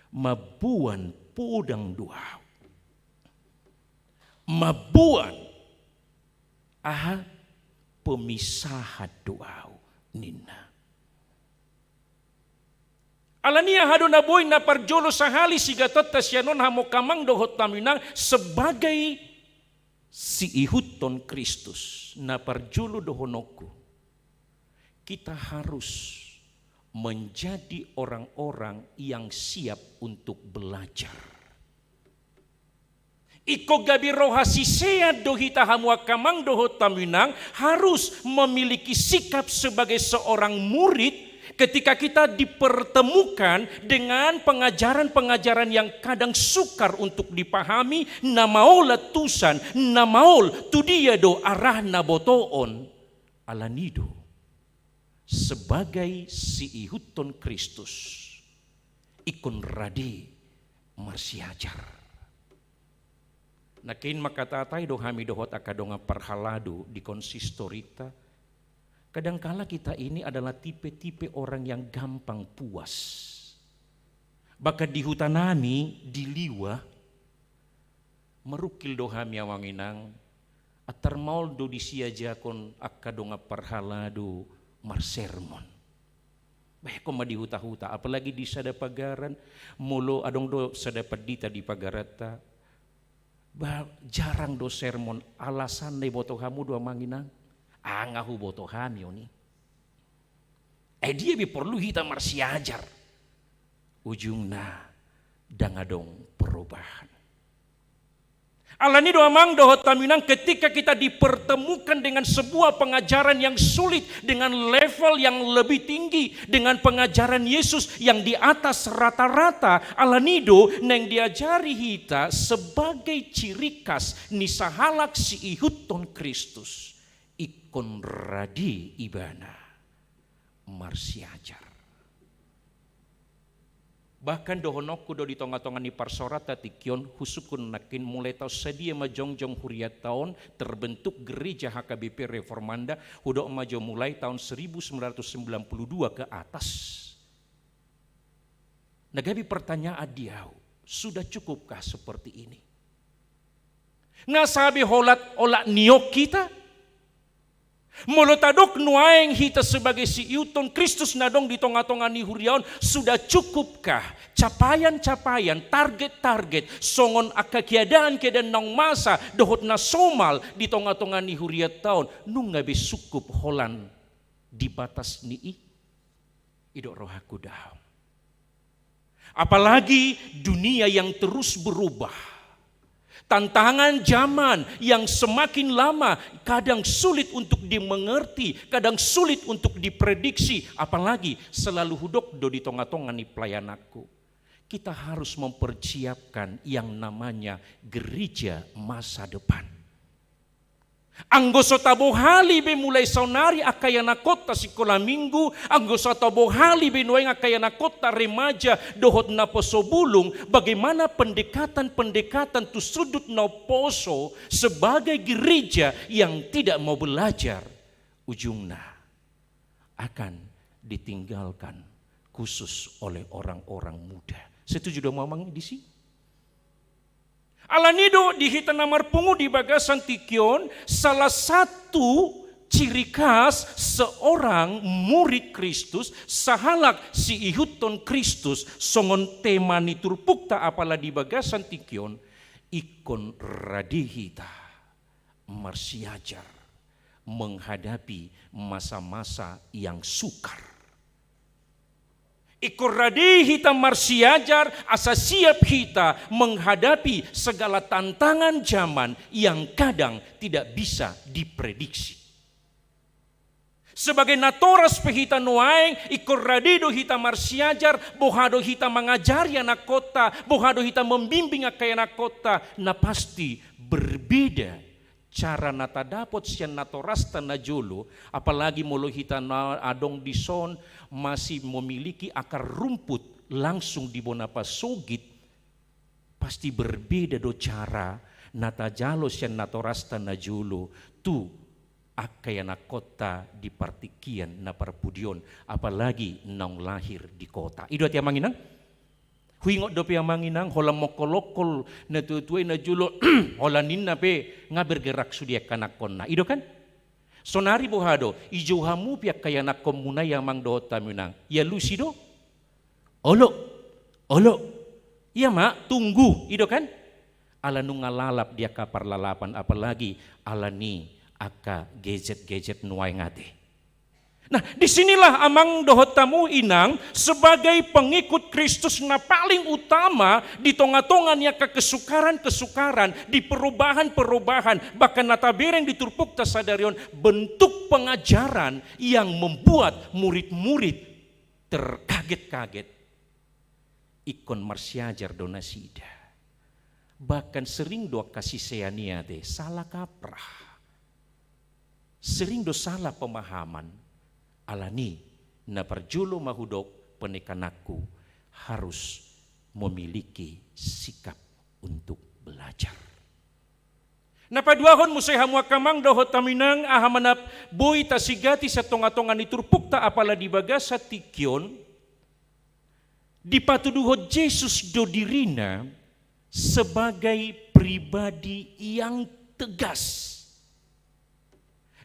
mabuan pudang duaw. Mabuan aha pemisahan duaw nina. Alania hado na boy na parjolo sa hali sigatot ta siyanon hamo kamang dohot taminang sebagai si ihuton Kristus na parjolo dohonoko. Kita harus menjadi orang-orang yang siap untuk belajar. Iko gabi rohasisea dohita hamua kamang dohot taminang harus memiliki sikap sebagai seorang murid ketika kita dipertemukan dengan pengajaran-pengajaran yang kadang sukar untuk dipahami, namaol letusan, namaol tudiado arah nabotoon alanido sebagai si ihuton Kristus ikon rade marsiajar. Nakin makatatay do hami dohot akadonga parhalado di konsistorita. Kadangkala kita ini adalah tipe-tipe orang yang gampang puas. Baka di hutanami, di liwa, merukil do hami awanginang, atar maul do disiajakon akadonga parhalado marsermon. Baik koma di huta-huta, apalagi di sadapagaran, mulo adong do sadapadita di pagarata, jarang do sermon alasan na boto hamu do manginang angahu boto hami oni dia perlu kita marsiajar ujungna dangadong perubahan Alani doa mang doa taminang ketika kita dipertemukan dengan sebuah pengajaran yang sulit, dengan level yang lebih tinggi, dengan pengajaran Yesus yang di atas rata-rata. Alanido neng diajari kita sebagai ciri khas nisahalak si ihutton Kristus ikon radi ibana marsiajar. Bahkan dohonokku do di tonga-tonga ni parsorata tikion husukun nakin mulai tau sedia majongjong huriat tahun terbentuk gereja HKBP Reformanda hudo majo mulai tahun 1992 ke atas. Nagabi pertanyaan dia, sudah cukupkah seperti ini? Ngasabi holat olat niok kita? Molotadok nuaeng hita sebagai si iuton Kristus nadong di tonga-tonga ni huriaon, sudah cukupkah capaian-capaian, target-target songon akakiadaan kedan nong masa dohot na somal di tonga-tonga ni huriat tahun nung ngabe sukup holan di batas ni idok rohaku dah. Apalagi dunia yang terus berubah. Tantangan zaman yang semakin lama kadang sulit untuk dimengerti, kadang sulit untuk diprediksi, apalagi selalu hudok do di tonga-tonga ni pelayananku. Kita harus mempersiapkan yang namanya gereja masa depan. Anggoso tabo hali be mulai sonari akayana kota sikola minggu, anggoso tabo hali be nueng akayana kota remaja dohot na poso bulung, bagaimana pendekatan-pendekatan tu sudut na poso sebagai gereja yang tidak mau belajar, ujungnya akan ditinggalkan khusus oleh orang-orang muda. Setuju dong mamang di sini? Alanido di hita namar pungu di bagasan tikion, salah satu ciri khas seorang murid Kristus sahalak si ihutton Kristus songon tema ni turpukta apala di bagasan tikion ikon radihita marsiajar menghadapi masa-masa yang sukar. Ikoradi hita marsiajar asa siap kita menghadapi segala tantangan zaman yang kadang tidak bisa diprediksi. Sebagai natoras pehita nuaeng, ikoradido hita marsiajar, bohado hita mengajari anak kota, bohado hita membimbing anak kota, na pasti berbeda cara nata dapot sian natorasta na jolo, apalagi molo hita na adong dison masih memiliki akar rumput langsung di bonapa sogit, pasti berbeda do cara nata jalo sian natorasta na jolo tu akayana kota di partikian na parpudion, apalagi nang lahir di kota. Ido ati amanginang? Huingot do pe amanginang hola mokolokol na tutuay na julo hola ninna pe nga bergerak sudia kanakon na. Ido kan? Sonari bohado ijo hamu pia kaya nakom munay amang do tamunang. Ya lusido? Olo. Iya mak, tunggu. Ido kan? Ala nung ngalalap dia kapar lalapan, apalagi ala ni aka gadget nuay ngate. Nah, disinilah amang dohot tamu inang sebagai pengikut Kristus na paling utama di tonga-tongan ya kesukaran-kesukaran, di perubahan-perubahan, bahkan natabereng diturpuk tasadarion bentuk pengajaran yang membuat murid-murid terkaget-kaget. Ikon marsiajar donasida. Bahkan sering doa kasih seania deh salah kaprah. Sering do salah pemahaman. Alani na parjulo mahudok penekanakku harus memiliki sikap untuk belajar. Na paduahon musay hamuakamang dohot taminang ahamanap boy tasigati sa tonga-tonga ni turpukta apala di baga sa tikyon dipatuduhot Jesus do dirina sebagai pribadi yang tegas.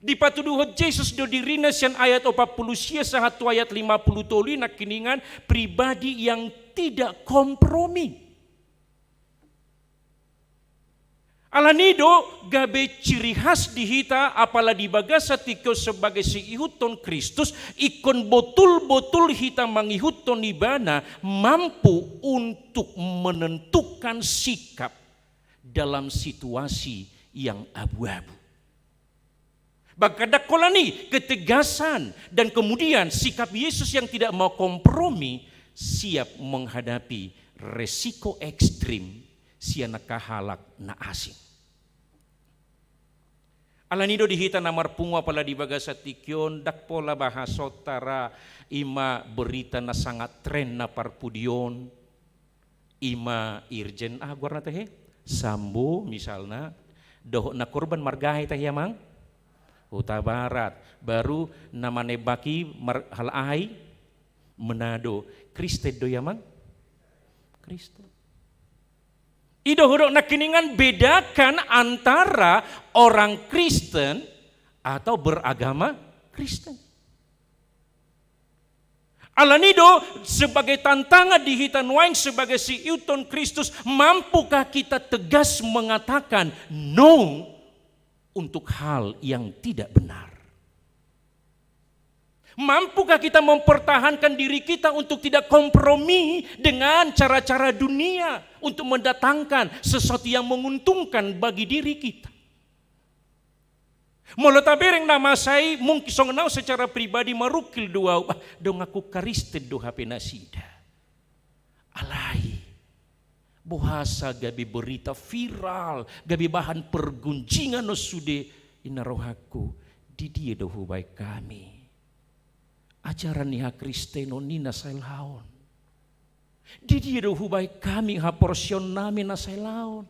Dipatuduhot Jesus do dirina sian ayat 40 sa hatu ayat 50 toli na kiningan pribadi yang tidak kompromi. Alanido gabe ciri khas dihita apala di bagasa tiko sebagai si ihutton Kristus ikon betul-betul hita mangihutton ibana mampu untuk menentukan sikap dalam situasi yang abu-abu. Bagadakolani ketegasan dan kemudian sikap Yesus yang tidak mau kompromi, siap menghadapi resiko ekstrim siana kahalak na asing. Alanido dihita namar pungo pala di baga sa tikyon, dakpola bahasotara ima berita na sangat tren na parpudion, ima irjen agwar na tehe, sambo misalnya, doho na korban margahe tahi mang, Huta Barat, baru namane baki halai, Manado, Kristen do yamang, Kristen. Ido huruk nakiningan bedakan antara orang Kristen atau beragama Kristen. Alanido sebagai tantangan di hitan wain sebagai si Iuton Kristus, mampukah kita tegas mengatakan no untuk hal yang tidak benar? Mampukah kita mempertahankan diri kita untuk tidak kompromi dengan cara-cara dunia untuk mendatangkan sesuatu yang menguntungkan bagi diri kita? Molotabereng nama saya mungkin songnau secara pribadi marukil doa dong aku karisted do hape nasida. Alai bohasa gabi berita viral, gabi bahan pergunjingan no sude inarohaku di dia do hubai kami. Ajaran niha Kristeno nina sailaon. Di dia do hubai kami ha porsion nami na sailaon.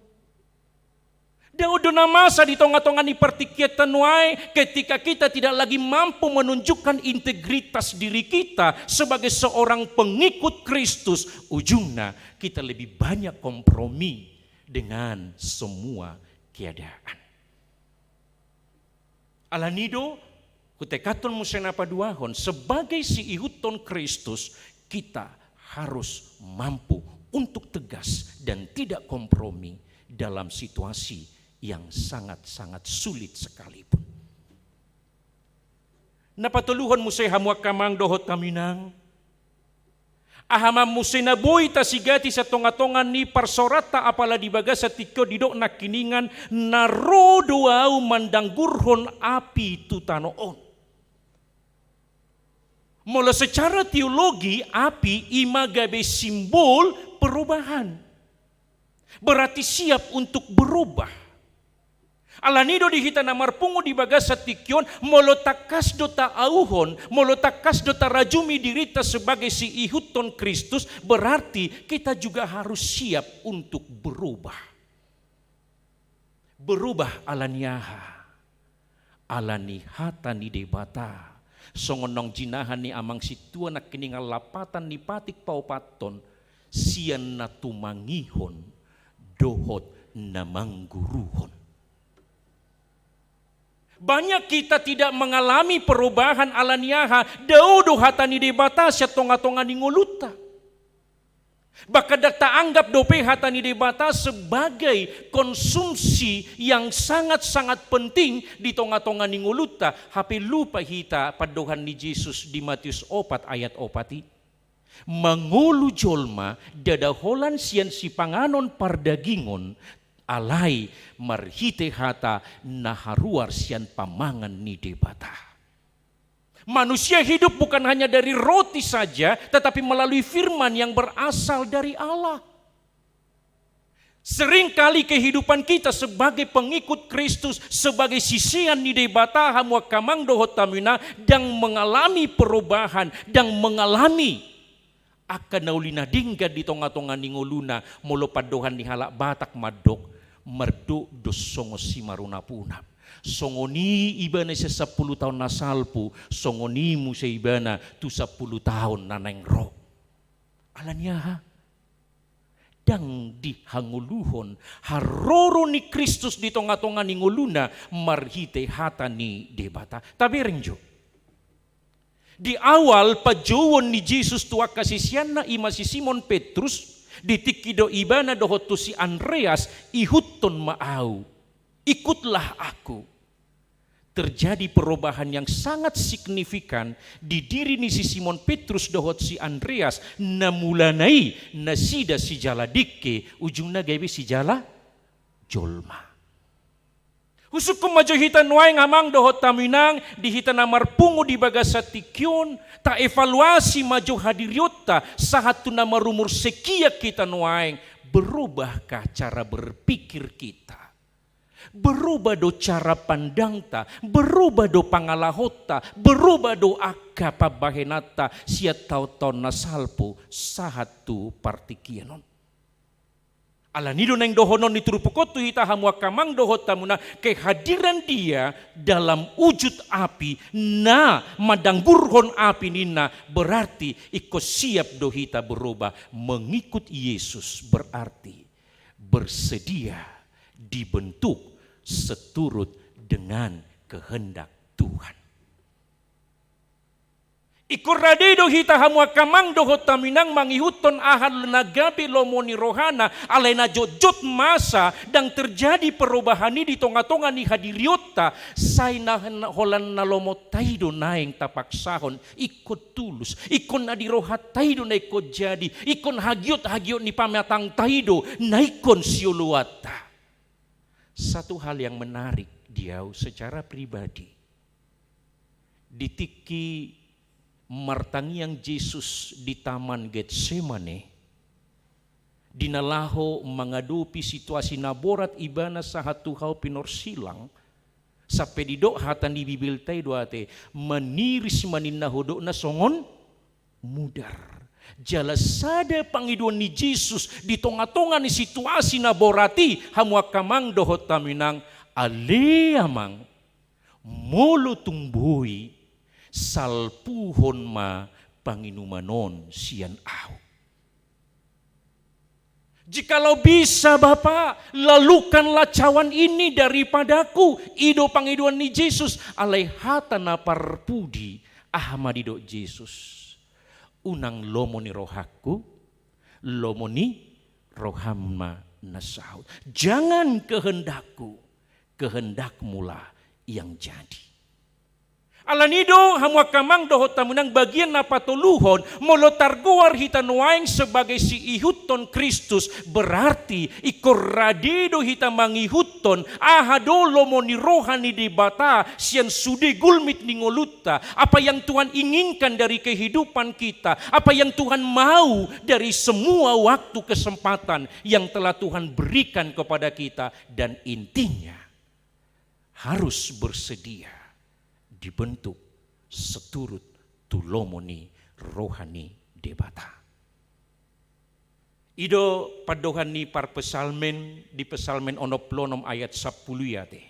Daudo na masa di tonga-tonga ni pertikiatan wae ketika kita tidak lagi mampu menunjukkan integritas diri kita sebagai seorang pengikut Kristus, ujungnya kita lebih banyak kompromi dengan semua keadaan. Alanido kutekaton musena paduahon sebagai si ihuton Kristus, kita harus mampu untuk tegas dan tidak kompromi dalam situasi yang sangat-sangat sulit sekalipun. Napatuluhan musay hamuak kamang dohot kaminang. Ahamam musay naboy tasigati sa tonga-tongan ni parsorata apala dibaga sa tikyo didok na kiningan narodoaw mandanggurhon api tutanoon. Mula secara teologi api imagabe simbol perubahan. Berarti siap untuk berubah. Alanido dihita namar pungo di bagas sa tikyon, molotakas do ta auhon, molotakas do ta rajumi dirita sebagai si ihuton Kristus, berarti kita juga harus siap untuk berubah. Berubah alaniaha, alanihata ni debata, songonong jinahan ni amang situa na kiningal lapatan ni patik paupaton, siyan na tumangihon, dohot na mangguruhon. Banyak kita tidak mengalami perubahan alaniaha, daudo hatani debata siya tonga-tonga ninguluta. Baka dakta anggap dope hatani debata sebagai konsumsi yang sangat-sangat penting di tonga-tonga ninguluta. Hape lupa hita padohan ni Jesus di Matius 4 ayat 4. Mangulu jolma dadaholan siyan si panganon pardagingon, alai marhite hata naharuar sian pamangan ni debata. Manusia hidup bukan hanya dari roti saja, tetapi melalui firman yang berasal dari Allah. Seringkali kehidupan kita sebagai pengikut Kristus, sebagai sisian ni debata hamwa kamang dohot tamina, dan mengalami perubahan, dan mengalami akan naulina dingga di tonga-tonga ningoluna, molo padohan ni halak batak madok, merdu dos songo si maruna punap. Songoni ibana sa 10 tahun nasalpu, songoni mu sa ibana tu 10 tahun naneng ro. Alanya ha? Dang dihanguluhon haroro ni Kristus di tonga-tonga ni nguluna marhite hata ni debata. Tabereng jo. Di awal pajawon ni Jesus tua kasisian na ima si Simon Petrus, ditikido ibana dohotu si Andreas, ihuton maau, ikutlah aku. Terjadi perubahan yang sangat signifikan di diri ni si Simon Petrus dohot si Andreas, namulanai nasida si jala dikke, ujungna gawe si jala jolma. Husuk kumajo hita nuay ngamang dohot taminang di hita namar pungu di bagasa tikyon ta evaluasi maju hadiriota sahat tu nama rumur sekia kita nuay berubahkah cara berpikir kita, berubah do cara pandang ta, berubah do pangalahota, berubah do akka pabahenata siat tau ton nasalpo sahat tu partikianon. Ala nido neng dohonon iturupukotu hita hamwa kamang dohot tamuna kehadiran dia dalam wujud api na madang burhon api nina berarti ikut siap dohita berubah mengikut Yesus berarti bersedia dibentuk seturut dengan kehendak Tuhan. Ikut radido hita hamwa kamang dohot taminang mangihuton ahad nagabi lomoni rohana alena jojot masa dan terjadi perubahan ini di tonga-tonga ni hadiriota saina holan nalomo taido naeng tapaksahon ikut tulus ikon nadirohat taido na ikut jadi ikon hagiot ni pamatang taido naikon siuluata. Satu hal yang menarik dia secara pribadi ditiki martangiang Yesus di taman Getsemane dinalaho mengadupi situasi naborat ibana sahatu hau pinorsilang sampai didok hatan di bibil tay doate maniris maninahodok na songon mudar jala sada pangiduan ni Yesus di tonga-tonga ni situasi naborati hamwa kamang dohot taminang aleamang molo tumbuhi salpuhon ma panginumanon sian au. Jikalau bisa Bapak, lalukanlah cawan ini daripadaku. Ido pangiduan ni Yesus alai hatana parpudi ahmadido Yesus. Unang lomoni rohaku, lomoni rohamma nasaud. Jangan kehendakku, kehendakmulah yang jadi. Alanido hamwa kamang dohot tamunang bagian napatuluhon molotar guar hita nuaing sebagai si ihuton Kristus berarti ikor radido hita mangihuton ahadolo moni rohani di bata sian sude gulmit ningoluta apa yang Tuhan inginkan dari kehidupan kita, apa yang Tuhan mau dari semua waktu kesempatan yang telah Tuhan berikan kepada kita dan intinya harus bersedia dibentuk seturut tulomoni rohani debata. Ido padohani par pesalmen di pesalmen onoplonom ayat 10 yate.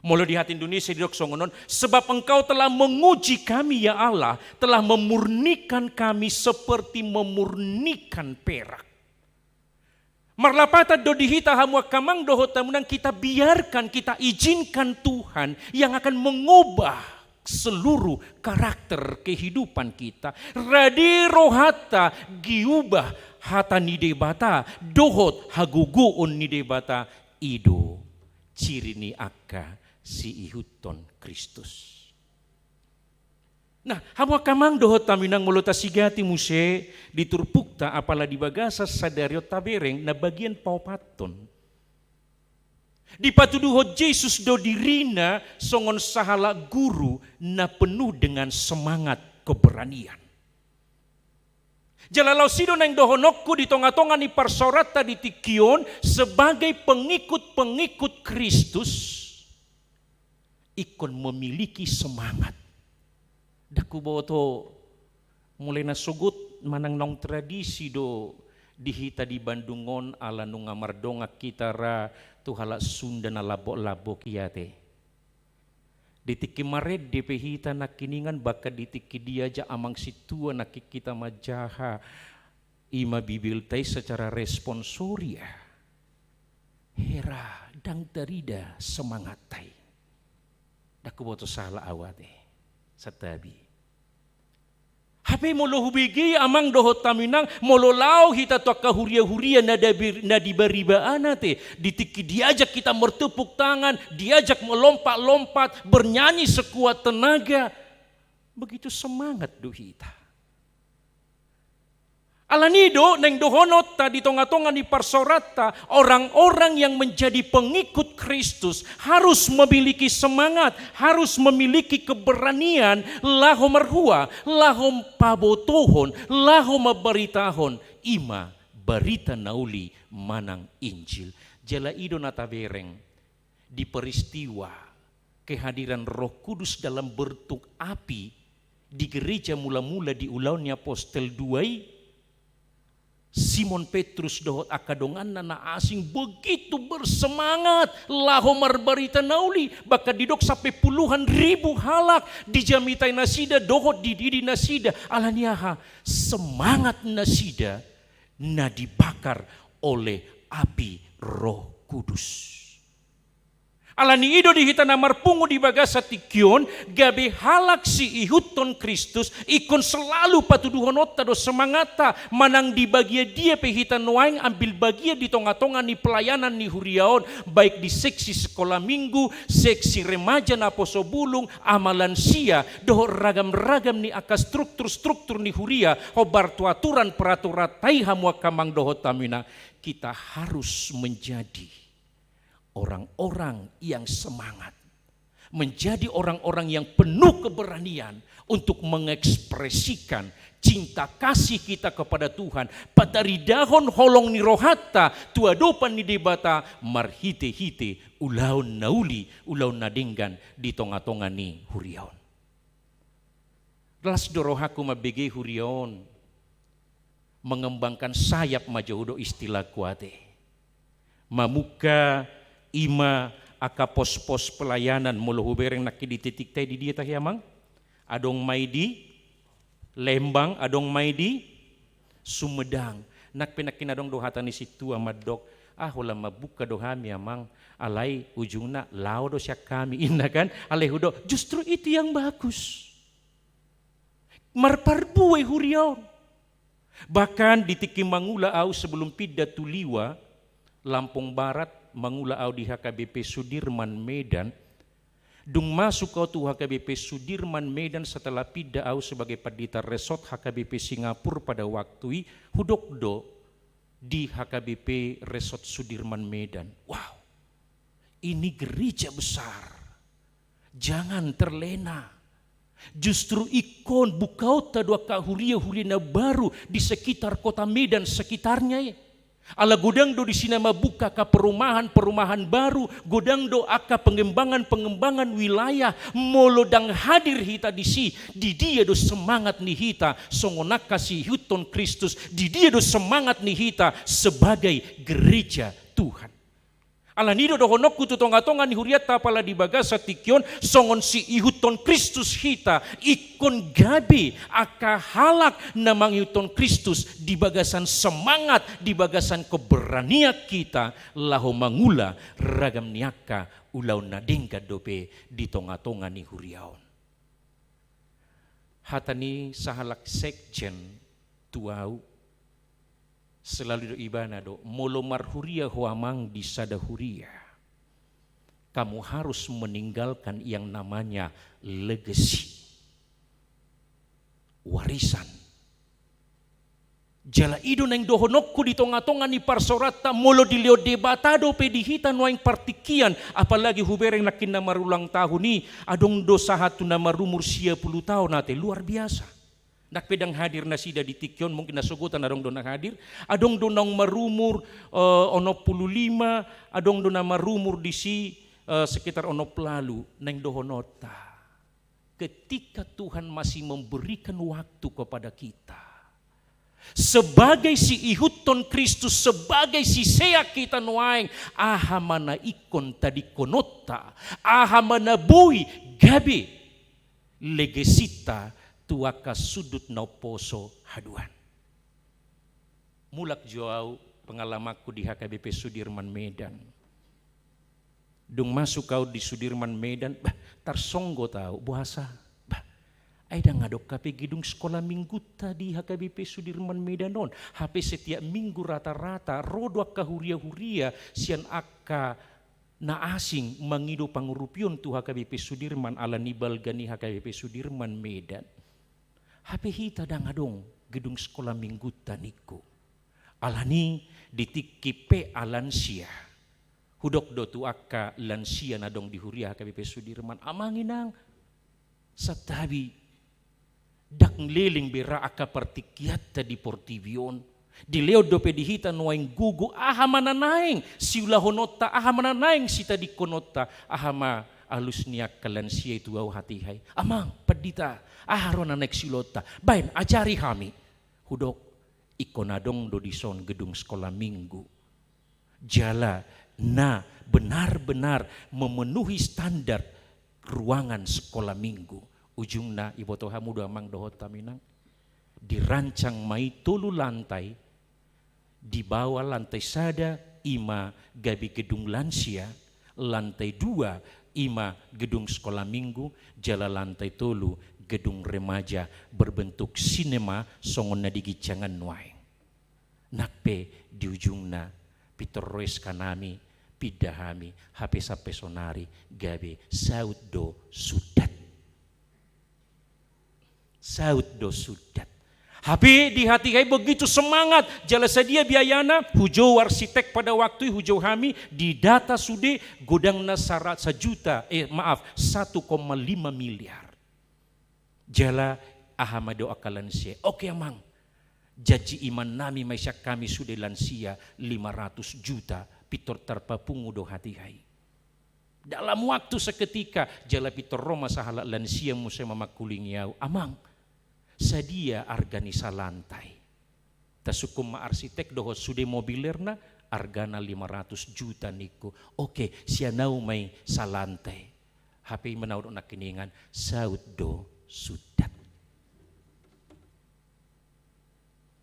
Molo di hati Indonesia didok songonon sebab engkau telah menguji kami ya Allah, telah memurnikan kami seperti memurnikan perak. Marlapata do dihita hamwa kamang dohot tamunang kita biarkan, kita izinkan Tuhan yang akan mengubah seluruh karakter kehidupan kita. Radi rohata giubah hata nidebata dohot haguguun nidebata ido cirini akka si ihuton Kristus. Nah, hamwa kamang dohot taminang mulota sigati muse diturpukta apala di bagasa sadario tabereng na bagian paupaton. Di patuduho Yesus do dirina songon sahala guru na penuh dengan semangat keberanian. Jalalau sido nang dohonokku di tonga-tonga ni parsorata di tikion sebagai pengikut-pengikut Kristus ikon memiliki semangat. Daku boto mulai nasugut manang nong tradisi do dihita di Bandungon ala nunga mardonga kita ra tuhala Sunda na labo-labo kiyate. Ditiki mared DP hita nakiningan baka ditiki dia ja amang situa nakikita majaha ima bibil tay secara responsoria. Hera dang tarida semangat tay. Daku boto salah awate. Satabi. Hape molo hubigi amang dohot taminang molo lau hita to kahuria-huria na dibariba anate ditiki diajak kita bertepuk tangan, diajak melompat-lompat, bernyanyi sekuat tenaga. Begitu semangat do hita. Alanido neng dohonota di tonga-tonga ni parsorata, orang-orang yang menjadi pengikut Kristus harus memiliki semangat, harus memiliki keberanian, lahom merhua, lahom pabotohon, lahom mabaritahon, ima barita nauli manang Injil. Jala ido natabereng di peristiwa kehadiran Roh Kudus dalam bentuk api di gereja mula-mula di Ulaun Apostel 2, Simon Petrus dohot akadongan nana asing begitu bersemangat lahomar barita nauli, bahkan didok sampai puluhan ribu halak dijamitai nasida dohot dididi nasida alaniaha semangat nasida na dibakar oleh api Roh Kudus. Alani ido di hitana marpungu di bagasa tikyon gabe halak si ihuton Kristus ikon selalu patuduhonota do semangata manang di bagia dia pehitan waing ambil bagia di tonga-tonga ni pelayanan ni huriaon, baik di seksi sekolah minggu, seksi remaja na poso bulung, amalan sia doh ragam-ragam ni aka struktur-struktur ni huria hobar aturan peraturan tai hamua kamang doho tamina. Kita harus menjadi orang-orang yang semangat, menjadi orang-orang yang penuh keberanian untuk mengekspresikan cinta kasih kita kepada Tuhan. Pataridahon holong ni rohata, tuadopan ni debata, marhite-hite, ulaun nauli, ulaun nadinggan di tonga-tonga ni huriaon. Ras dorohaku mabege huriaon, mengembangkan sayap majaudo istilah kuate. Mamuka ima aka pos-pos pelayanan mulu hubereng nak di titik teh di dia tah yamang adong mai di Lembang, adong mai di Sumedang, nak penakin adong dohatan di situ amat dok hula mabuka dohami amang alai ujungna lao do syak kami inna kan alai hudo, justru itu yang bagus marparbue huriaon. Bahkan di tiki mangula au sebelum pindah tuliwa Lampung Barat mangula au di HKBP Sudirman Medan, dung masuk kau tu HKBP Sudirman Medan setelah pindah au sebagai pendeta resort HKBP Singapura pada waktu hudokdo di HKBP Resort Sudirman Medan. Wow, ini gereja besar, jangan terlena. Justru ikon bukauta dua kahuria-hurina baru di sekitar kota Medan sekitarnya ya. Ala godang do di sini mabuka ka perumahan baru, godang do aka pengembangan wilayah, molodang hadir hita di dia do semangat ni hita songonak kasih huton Kristus, di dia do semangat ni hita sebagai gereja Tuhan. Ala nido do honokku tu tonga-tonga ni huriata pala di bagasa tikyon songon si ihuton Kristus hita ikon gabe aka halak namang ihuton Kristus di bagasan semangat, di bagasan keberanian kita laho mangula ragam niaka ulau nadengka dope di tonga-tonga ni huriaon. Hatani sahalak sekjen tuau selalu do ibana do molomar huria huamang di sada huria. Kamu harus meninggalkan yang namanya legacy, warisan. Jala ido neng dohonokku di tonga-tonga ni parsorata molo dilio debatado pedihitan waing partikian, apalagi hubereng nakin nama ulang tahun ni adong dosa hatu nama rumur 10 tahun nate luar biasa. Nak pedang hadir nasida di tikyon mungkin nasugutan adong do nak hadir, adong do nang marumur 15, adong do na marumur di sekitar onop lalu neng dohonota. Ketika Tuhan masih memberikan waktu kepada kita sebagai si ihuton Kristus, sebagai si sea kita nuaing ahamana ikon tadi konota, ahamana bui gabe legesita tuaka sudut no poso haduan. Mulak joau pengalamanku di HKBP Sudirman Medan. Dung masuk kau di Sudirman Medan, tarsonggo tahu bahasa. Aida ngadok kape gedung sekolah minggu tadi HKBP Sudirman Medan non. HP setiap minggu rata-rata rodo kahuria-huria sian aka na asing mangido pangurupion tu HKBP Sudirman ala nibal gani HKBP Sudirman Medan. HP hita dangadong gedung sekolah minggu taniko. Alani ditikipe alansia. Hudok do tu akka lansia nadong dihuria KBP Sudirman amanginang sabtabi dak ngeliling bera aka partikiata di Portivion di leo dope dihita nuaing gugu aha mananaing siula honota aha mananaing sita di konota ahama alus niak kalansia itu au hati hai amang pedita aharona naik silota bain ajari kami hudok ikonadong do dison gedung sekolah minggu jala na benar-benar memenuhi standar ruangan sekolah minggu. Ujungna ibu toha muda amang dohot taminang dirancang mai tulu lantai, di bawah lantai sada ima gabi gedung lansia, lantai dua ima gedung sekolah minggu, jala lantai tolu gedung remaja berbentuk sinema songon nadigi jangan nuai. Nakpe di ujungna pitoroes kanami pidahami HP sampai sonari gabe saud do sudat HP di hati hai begitu semangat jala sedia biayana hujau arsitek pada waktu hujau kami di data sude godang nasarat 1,5 miliar jala ahamado akalan sie oke amang janji iman nami maisyak kami sudah lansia 500 juta pitor terpapungu do hati hai. Dalam waktu seketika jala pitor Roma sahala lansia musa mamakuling yau amang sadia arganisa lantai. Tasukum ma arsitek doho sude mobilerna argana 500 juta niku. Oke sianau mai salantai. HP menaud nak kiningan saud do sudat.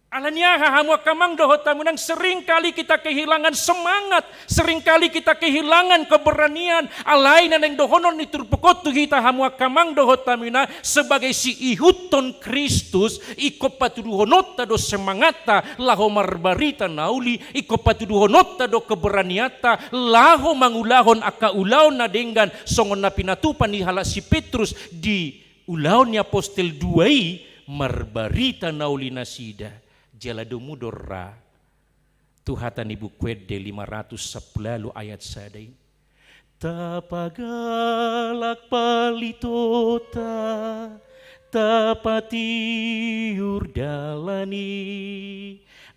Alanya hahamu kamang dohot tamunang sering kali kita kehilangan semangat, sering kali kita kehilangan keberanian. Alain yang dohonon iturpukot tu kita hamu kamang dohot tamuna sebagai si ihuton Kristus iko patuduhonota do semangata laho marbarita nauli iko patuduhonota do keberaniata laho mangulahon aka ulaon na denggan songon na pinatupan ni hala si Petrus di ulaon ni apostel duai marbarita nauli nasida. Jalado mudorra Tuhatan ibu kwede 510 ayat sadai tapagalak palitota tapatiur dalani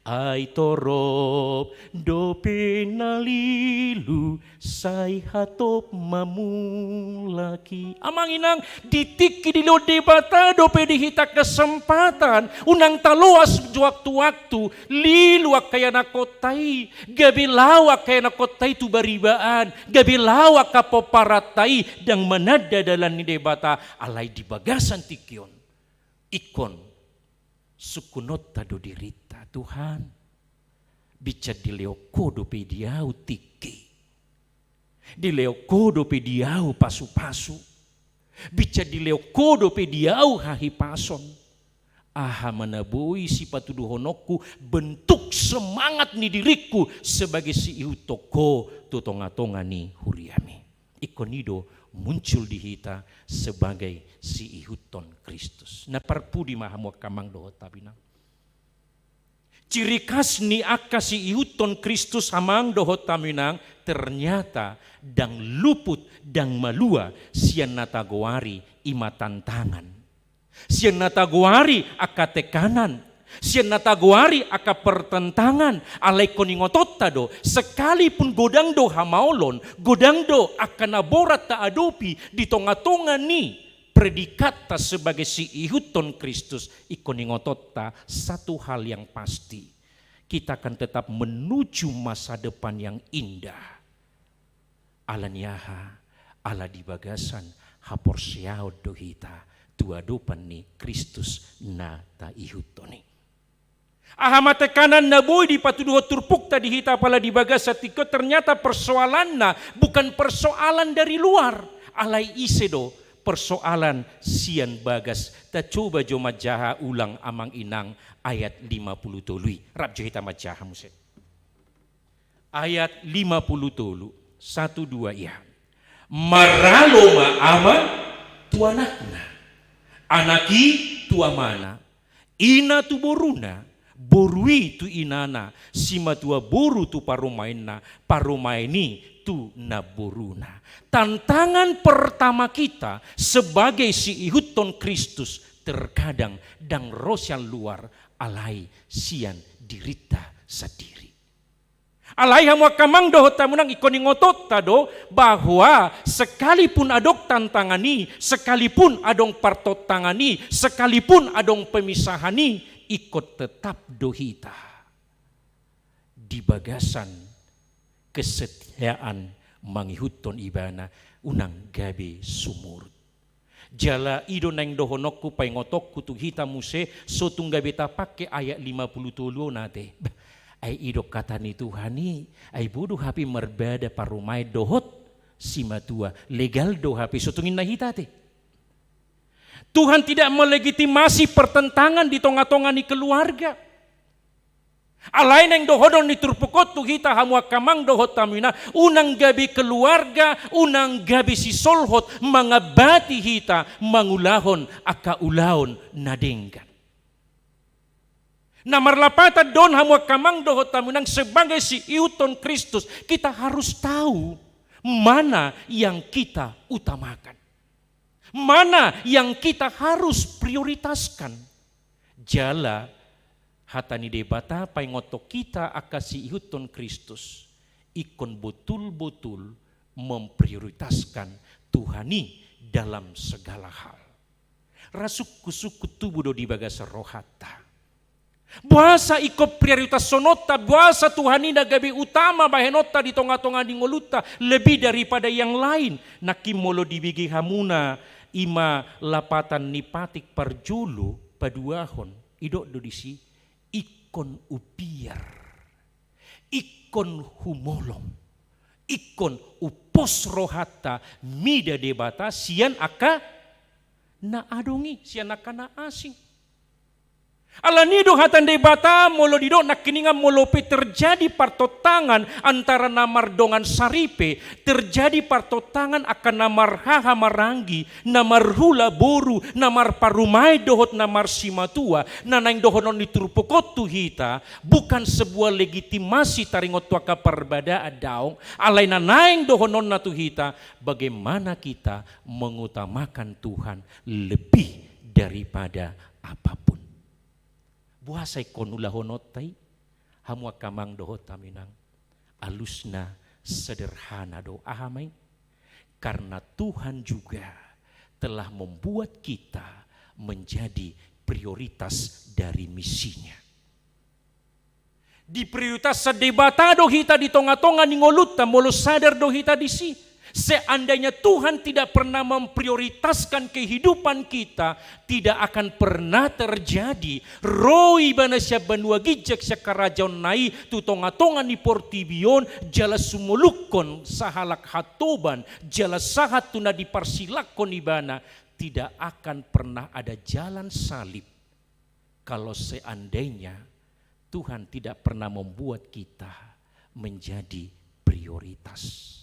ai torop dope nalilu sai hatop mamulaki amang inang ditiki di lo debata dope dihita kesempatan unang taloas waktu-waktu lilu kaya nakotai gabi lawak kaya nakotai tu baribaan gabi lawak kapoparatai dang manada dalam ni debata alai di bagasan tikion ikon sukunot tado dirita Tuhan bicar di leo kodo pe diau tiki di leo kodo pe diau pasu-pasu bicar di leo kodo pe diau hahi pason aha manabui si patuduhonokku bentuk semangat ni diriku sebagai si ihu toko tutonga-tonga ni huriami ikonido muncul di hita sebagai si ihuton Kristus na parpudi mahamu kamang dohot tabina ciri khas ni aka si ihuton Kristus hamang dohot taminang ternyata dang luput dang malua sian natagoari ima tantangan sian natagoari aka tekanan sian natagoari aka pertentangan alai koningotot tado sekalipun godang do hamaolon godang do akan aborat ta adopi di tonga-tonga ni predikata sebagai si ihuton Kristus ikoningotot ta satu hal yang pasti kita akan tetap menuju masa depan yang indah alanyaha ala di bagasan hapor siao dohita tua dopan ni Kristus na ta ihutoni ahamate kanan naboy di patuduho turpuk tadi hita pala di bagasa tiko ternyata persoalanna bukan persoalan dari luar alai isedo persoalan sian bagas ta coba jo majaha ulang amang inang ayat 50 tului rab jo hita majaha muset ayat 50 tulu 1-2 ya maralo ma ama tuanakna anaki tua mana Ina tu boruna, borui tu inana, simatua boru tu parumaini tu na boruna. Tantangan pertama kita sebagai si ihuton Kristus terkadang dang rosian luar alai sian dirita sendiri. Alai hamwa kamang doh tamunang ikoni ngotot tado bahwa sekalipun adok tantangani, sekalipun adong partot tangani, sekalipun adong pemisahani, ikut tetap dohita di bagasan kesetiaan mangihuton ibana unang gabe sumur. Jala ido nang dohonokku pai ngotokku tu hita muse sotung gabe tapake ayat 53 nate. Ai ido kata ni Tuhani, ai bodoh hapi merbada parumai dohot simatua legal do hapi sotungin na hitate. Tuhan tidak melegitimasi pertentangan di tonga-tonga ni keluarga. Alain yang dohodon ni turpukot tu hita hamwa kamang dohot tamina unang gabi keluarga, unang gabi si solhot mangabati hita mangulahon akaulaon nadenggan. Namar lapata don hamwa kamang dohot tamunang sebagai si iuton Kristus kita harus tahu mana yang kita utamakan, mana yang kita harus prioritaskan. Jala hatani debata paingoto kita akasi iuton Kristus ikon betul-betul memprioritaskan Tuhani dalam segala hal. Rasuk-suku tubuh do di bagas rohata. Buasa ikut prioritas sonota, buasa Tuhani na gabi utama bahenota di tonga-tonga di ngoluta lebih daripada yang lain. Nakimolo dibigi hamuna ima lapatan nipatik parjulu paduahon idok do disi ikon upiar, ikon humolong, ikon upos rohata mida debata sian aka na adongi sian aka na asing. Alanido hatan debata molo dido nakininga molope terjadi partotangan antara namar dongan saripe, terjadi partotangan akan namar haha marangi, namar hula boru, namar parumai dohot namar simatua, nanang dohonon diturpukot tu hita, bukan sebuah legitimasi taringot tuaka perbada adaung, alai nanaing dohonon na tu hita, bagaimana kita mengutamakan Tuhan lebih daripada apapun. Buasai konula honotai hamwa kamang dohot taminang alusna sederhana do ahamai karena Tuhan juga telah membuat kita menjadi prioritas dari misinya. Di prioritas sedebata do hita di tonga-tonga ni ngoluta molo sadar do hita di si. Seandainya Tuhan tidak pernah memprioritaskan kehidupan kita, tidak akan pernah terjadi roi banasya banua gijak sya karajaon nai tu tonga-tonga ni portibion jala sumulukon sahalak hatoban jala sahat tuna diparsilakon ibana, tidak akan pernah ada jalan salib kalau seandainya Tuhan tidak pernah membuat kita menjadi prioritas.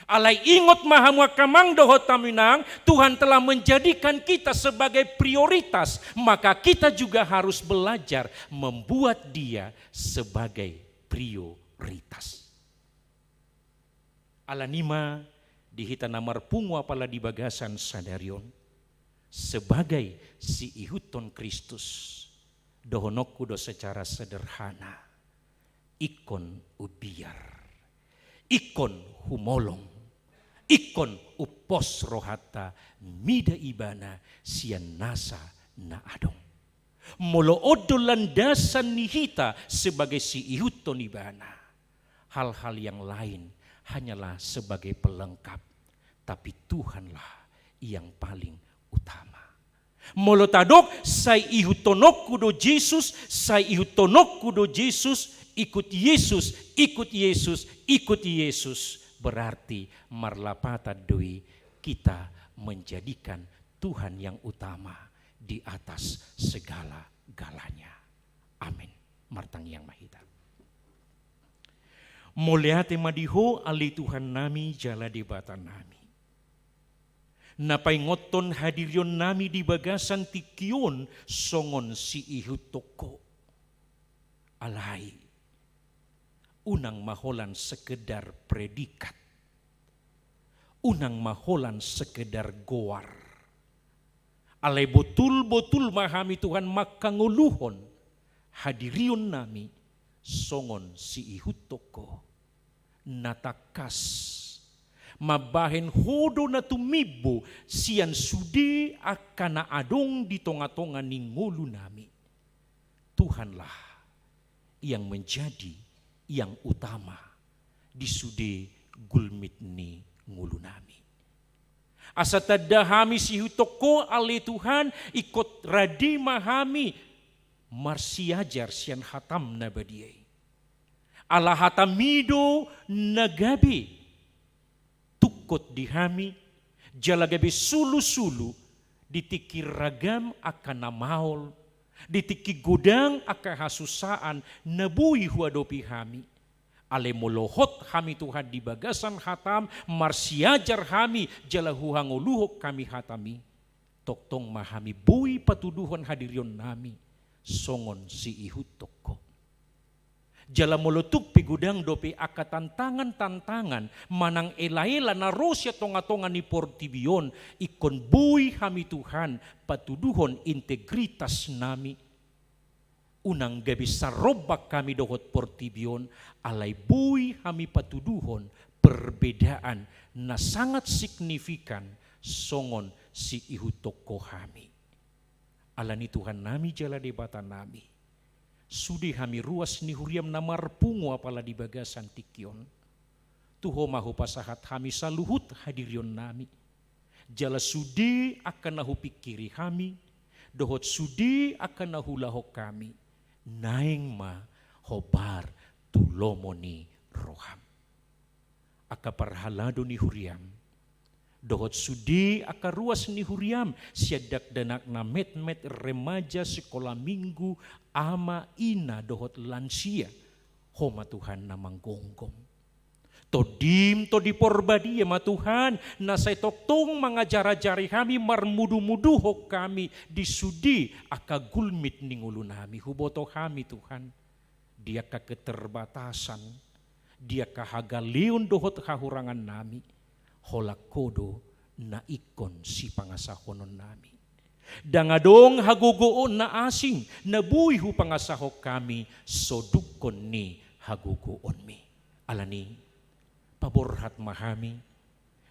Alai ingot mahamwa kamang dohot taminang, Tuhan telah menjadikan kita sebagai prioritas, maka kita juga harus belajar membuat dia sebagai prioritas. Alanima dihita namar pungwa pala di bagasan sadarion sebagai si ihuton Kristus dohonokku do secara sederhana ikon ubiar, ikon humolong, ikon upos rohata mida ibana sian nasa na adong. Molo odo landasan nihita sebagai si ihuton ibana. Hal-hal yang lain hanyalah sebagai pelengkap, tapi Tuhanlah yang paling utama. Molo tadok sai ihutonokku do Jesus, sai ihutonokku do Jesus, ikut Yesus, ikut Yesus, ikut Yesus. Berarti marlapata doi kita menjadikan Tuhan yang utama di atas segala-galanya. Amin. Martang yang mahita. Muliate madiho ali Tuhan nami jala debatan nami. Napay ngoton hadiryon nami di bagasan tikion songon si ihutoko. Alay, unang maholan sekedar predikat. Unang maholan sekedar goar. Alay betul-betul mahami Tuhan makanguluhon hadirion nami songon si ihutoko. Natakas mabahen hodo na tumibo siyan sudi akan naadong di tonga-tonga ning ngulu nami. Tuhanlah yang menjadi yang utama di sudi gulmit ni ngulu nami. Asa tadahami si hutoko ale Tuhan ikut radi mahami marsiajar sian hatam na badiay. Allah hatamido nagabi tukot dihami jalagabi sulu-sulu ditiki ragam akan namaol ditiki godang akan hasusaan nabui huadopi hami ale molohot hami Tuhan di bagasan hatam marsiajar hami jalahu hangoluhok kami hatami toktong mahami bui patuduhon hadirion nami songon si ihutoko. Jala molotup pigudang dope aka tantangan manang elaela na rosya tonga-tonga ni portibion ikon bui hami Tuhan patuduhon integritas nami. Unang gabi sarobak kami dohot portibion alay bui hami patuduhon perbedaan na sangat signifikan songon si ihutoko hami. Alani Tuhan nami jala debata nami. Sudi hami ruas ni huriam na marpungo apala di bagasan tikion. Tuho mahu pasahat hami saluhut hadirion nami. Jala sudi akan nahu pikiri hami. Dohot sudi akan nahu lahok kami. Naing ma hobar tulomoni roham. Aka parhalado ni huriam. Dohot sudi aka ruas ni huriam siadak danak na met-met remaja sekolah minggu ama ina dohot lansia homa Tuhan na manggonggom. Todim to diporbadi ya ma Tuhan na say toktong mangajara-jari kami marmudu-muduhok kami disudi aka gulmit ningulu nami huboto kami Tuhan. Dia ka keterbatasan, dia ka hagalion dohot kahurangan nami. Holakodo na ikon si pangasahonon nami. Dangadong hagugoon na asing na buihu pangasahok kami sodukon ni hagugoon mi. Alani, paborhat mahami,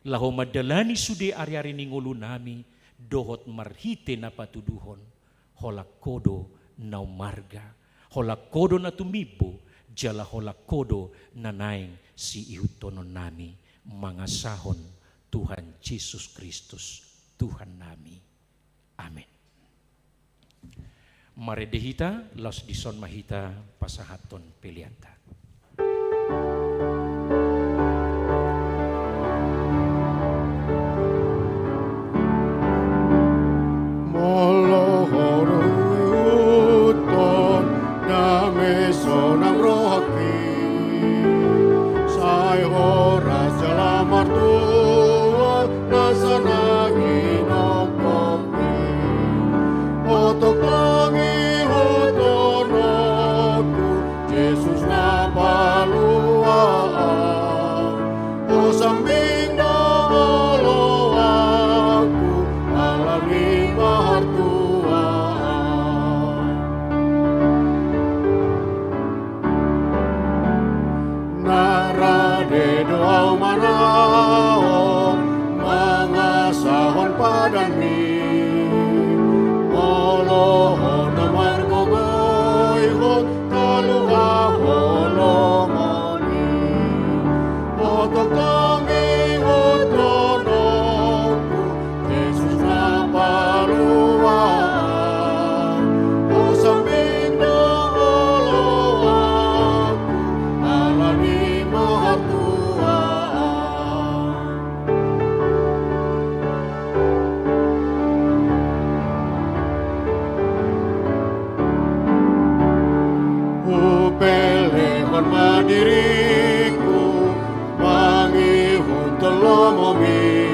laho madalani sudi ari-ari ningulu nami, dohot marhite na patuduhon, holakodo na umarga, holakodo na tumibo, jala holakodo na naing si ihutonon nami. Mangasahon Tuhan Yesus Kristus Tuhan nami. Amin. Mari dehita los dison mahita pasahaton pelianta. Molohoruyuton dame sonang rohaki sai horas jalamar tua nasana inokopi otok tangi hotonoku Yesus na paluaan o sambing na olo aku alami mahartuaan narade doa manahon mangasahon padami olohon na margogoyhon kaluha holongoni otok tangi hotonoku Yesus na paluaan o sambing na olo aku alami mahartuaan upelehon madiriku mangihun telomomi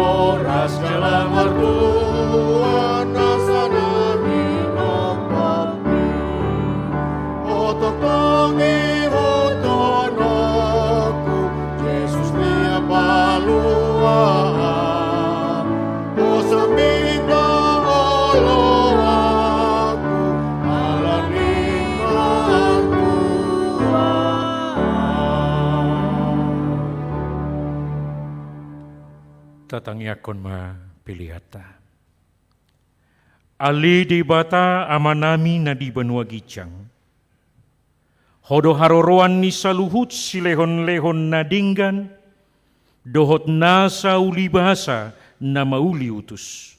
oras jalan mertua nasana minum kopi otok tongi hutonoku Yesus nia palua o saminda olo aku alani mantua. Tatangyakon ma pilihata. Ali di bata amanami na di banua gicang. Hodo haroroan ni saluhut silehon-lehon na dinggan. Dohot nasa uli bahasa na mauli utus.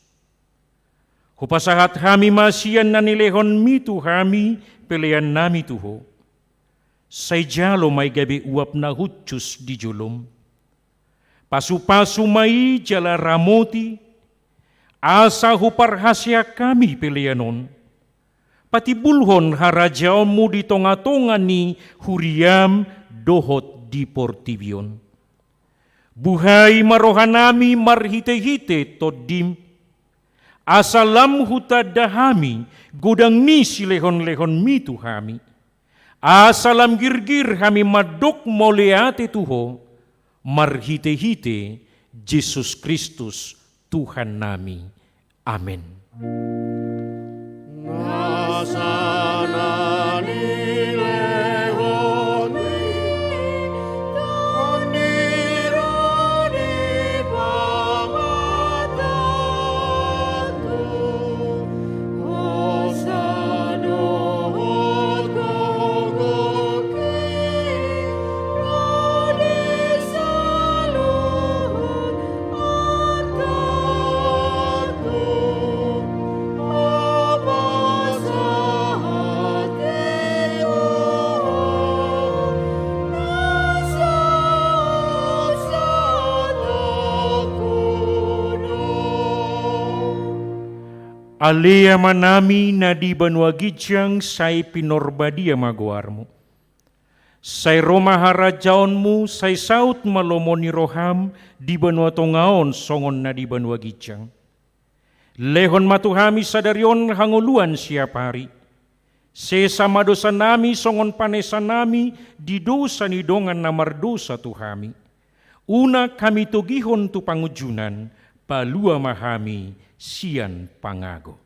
Hupasahat hami masian na nilehon mitu hami pelean nami tuho. Say jalo may gabi uap na hutcus di julum. Pasu-pasu mai jala ramoti, asa huparhasya kami peleanon. Pati bulhon harajaonmu di tonga-tonga ni huriam dohot di portibion. Buhay marohanami marhite-hite todim. Asalam hutadahami godang ni silehon-lehon mitu hami. Asalam girgir hami madok moleate tuho. Marhite-hite Yesus Kristus Tuhan nami. Amin. Nasana nilehoni onironi pamatatu osadohot gogoki rodi saluhut angkatku Alea manami na di banua gijang say pinorbadia maguarmu. Say Roma harajaonmu say saut malomoni roham di banua tongaon songon na di banua gijang. Lehon matuhami sadarion hanguluan siap hari. Sesama dosa nami songon panesa nami di dosa ni dongan namar dosa tuhami. Una kami togihon tu pangujunan palua mahami sian pangago.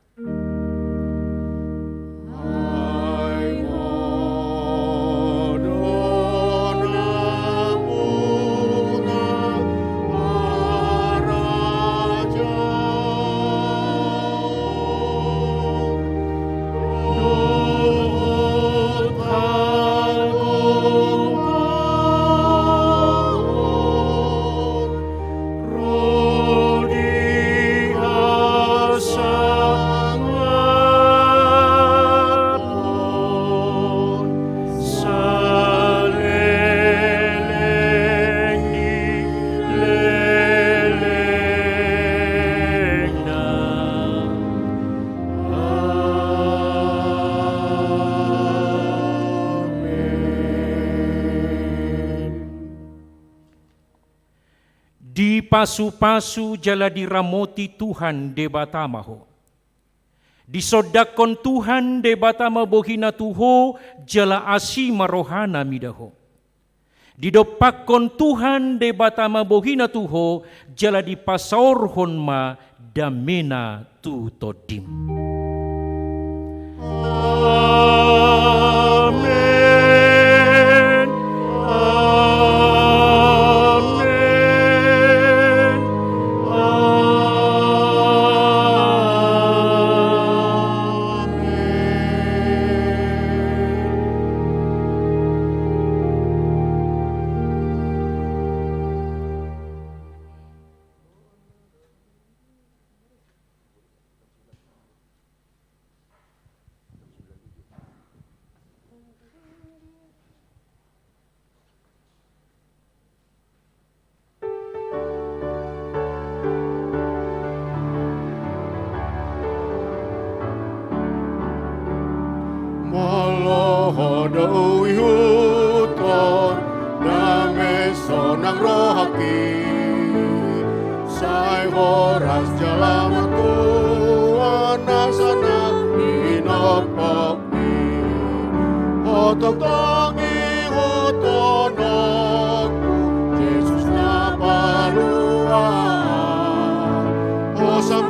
Di pasu-pasu jala diramoti Tuhan debatamaho. Disodakon Tuhan debatama bohina tuho jala asi marohana midaho. Didopakon Tuhan debatama bohina tuho jala dipasaorhon ma damena tu todim. Amen. mangihuton aku Yesus na baluan. O sa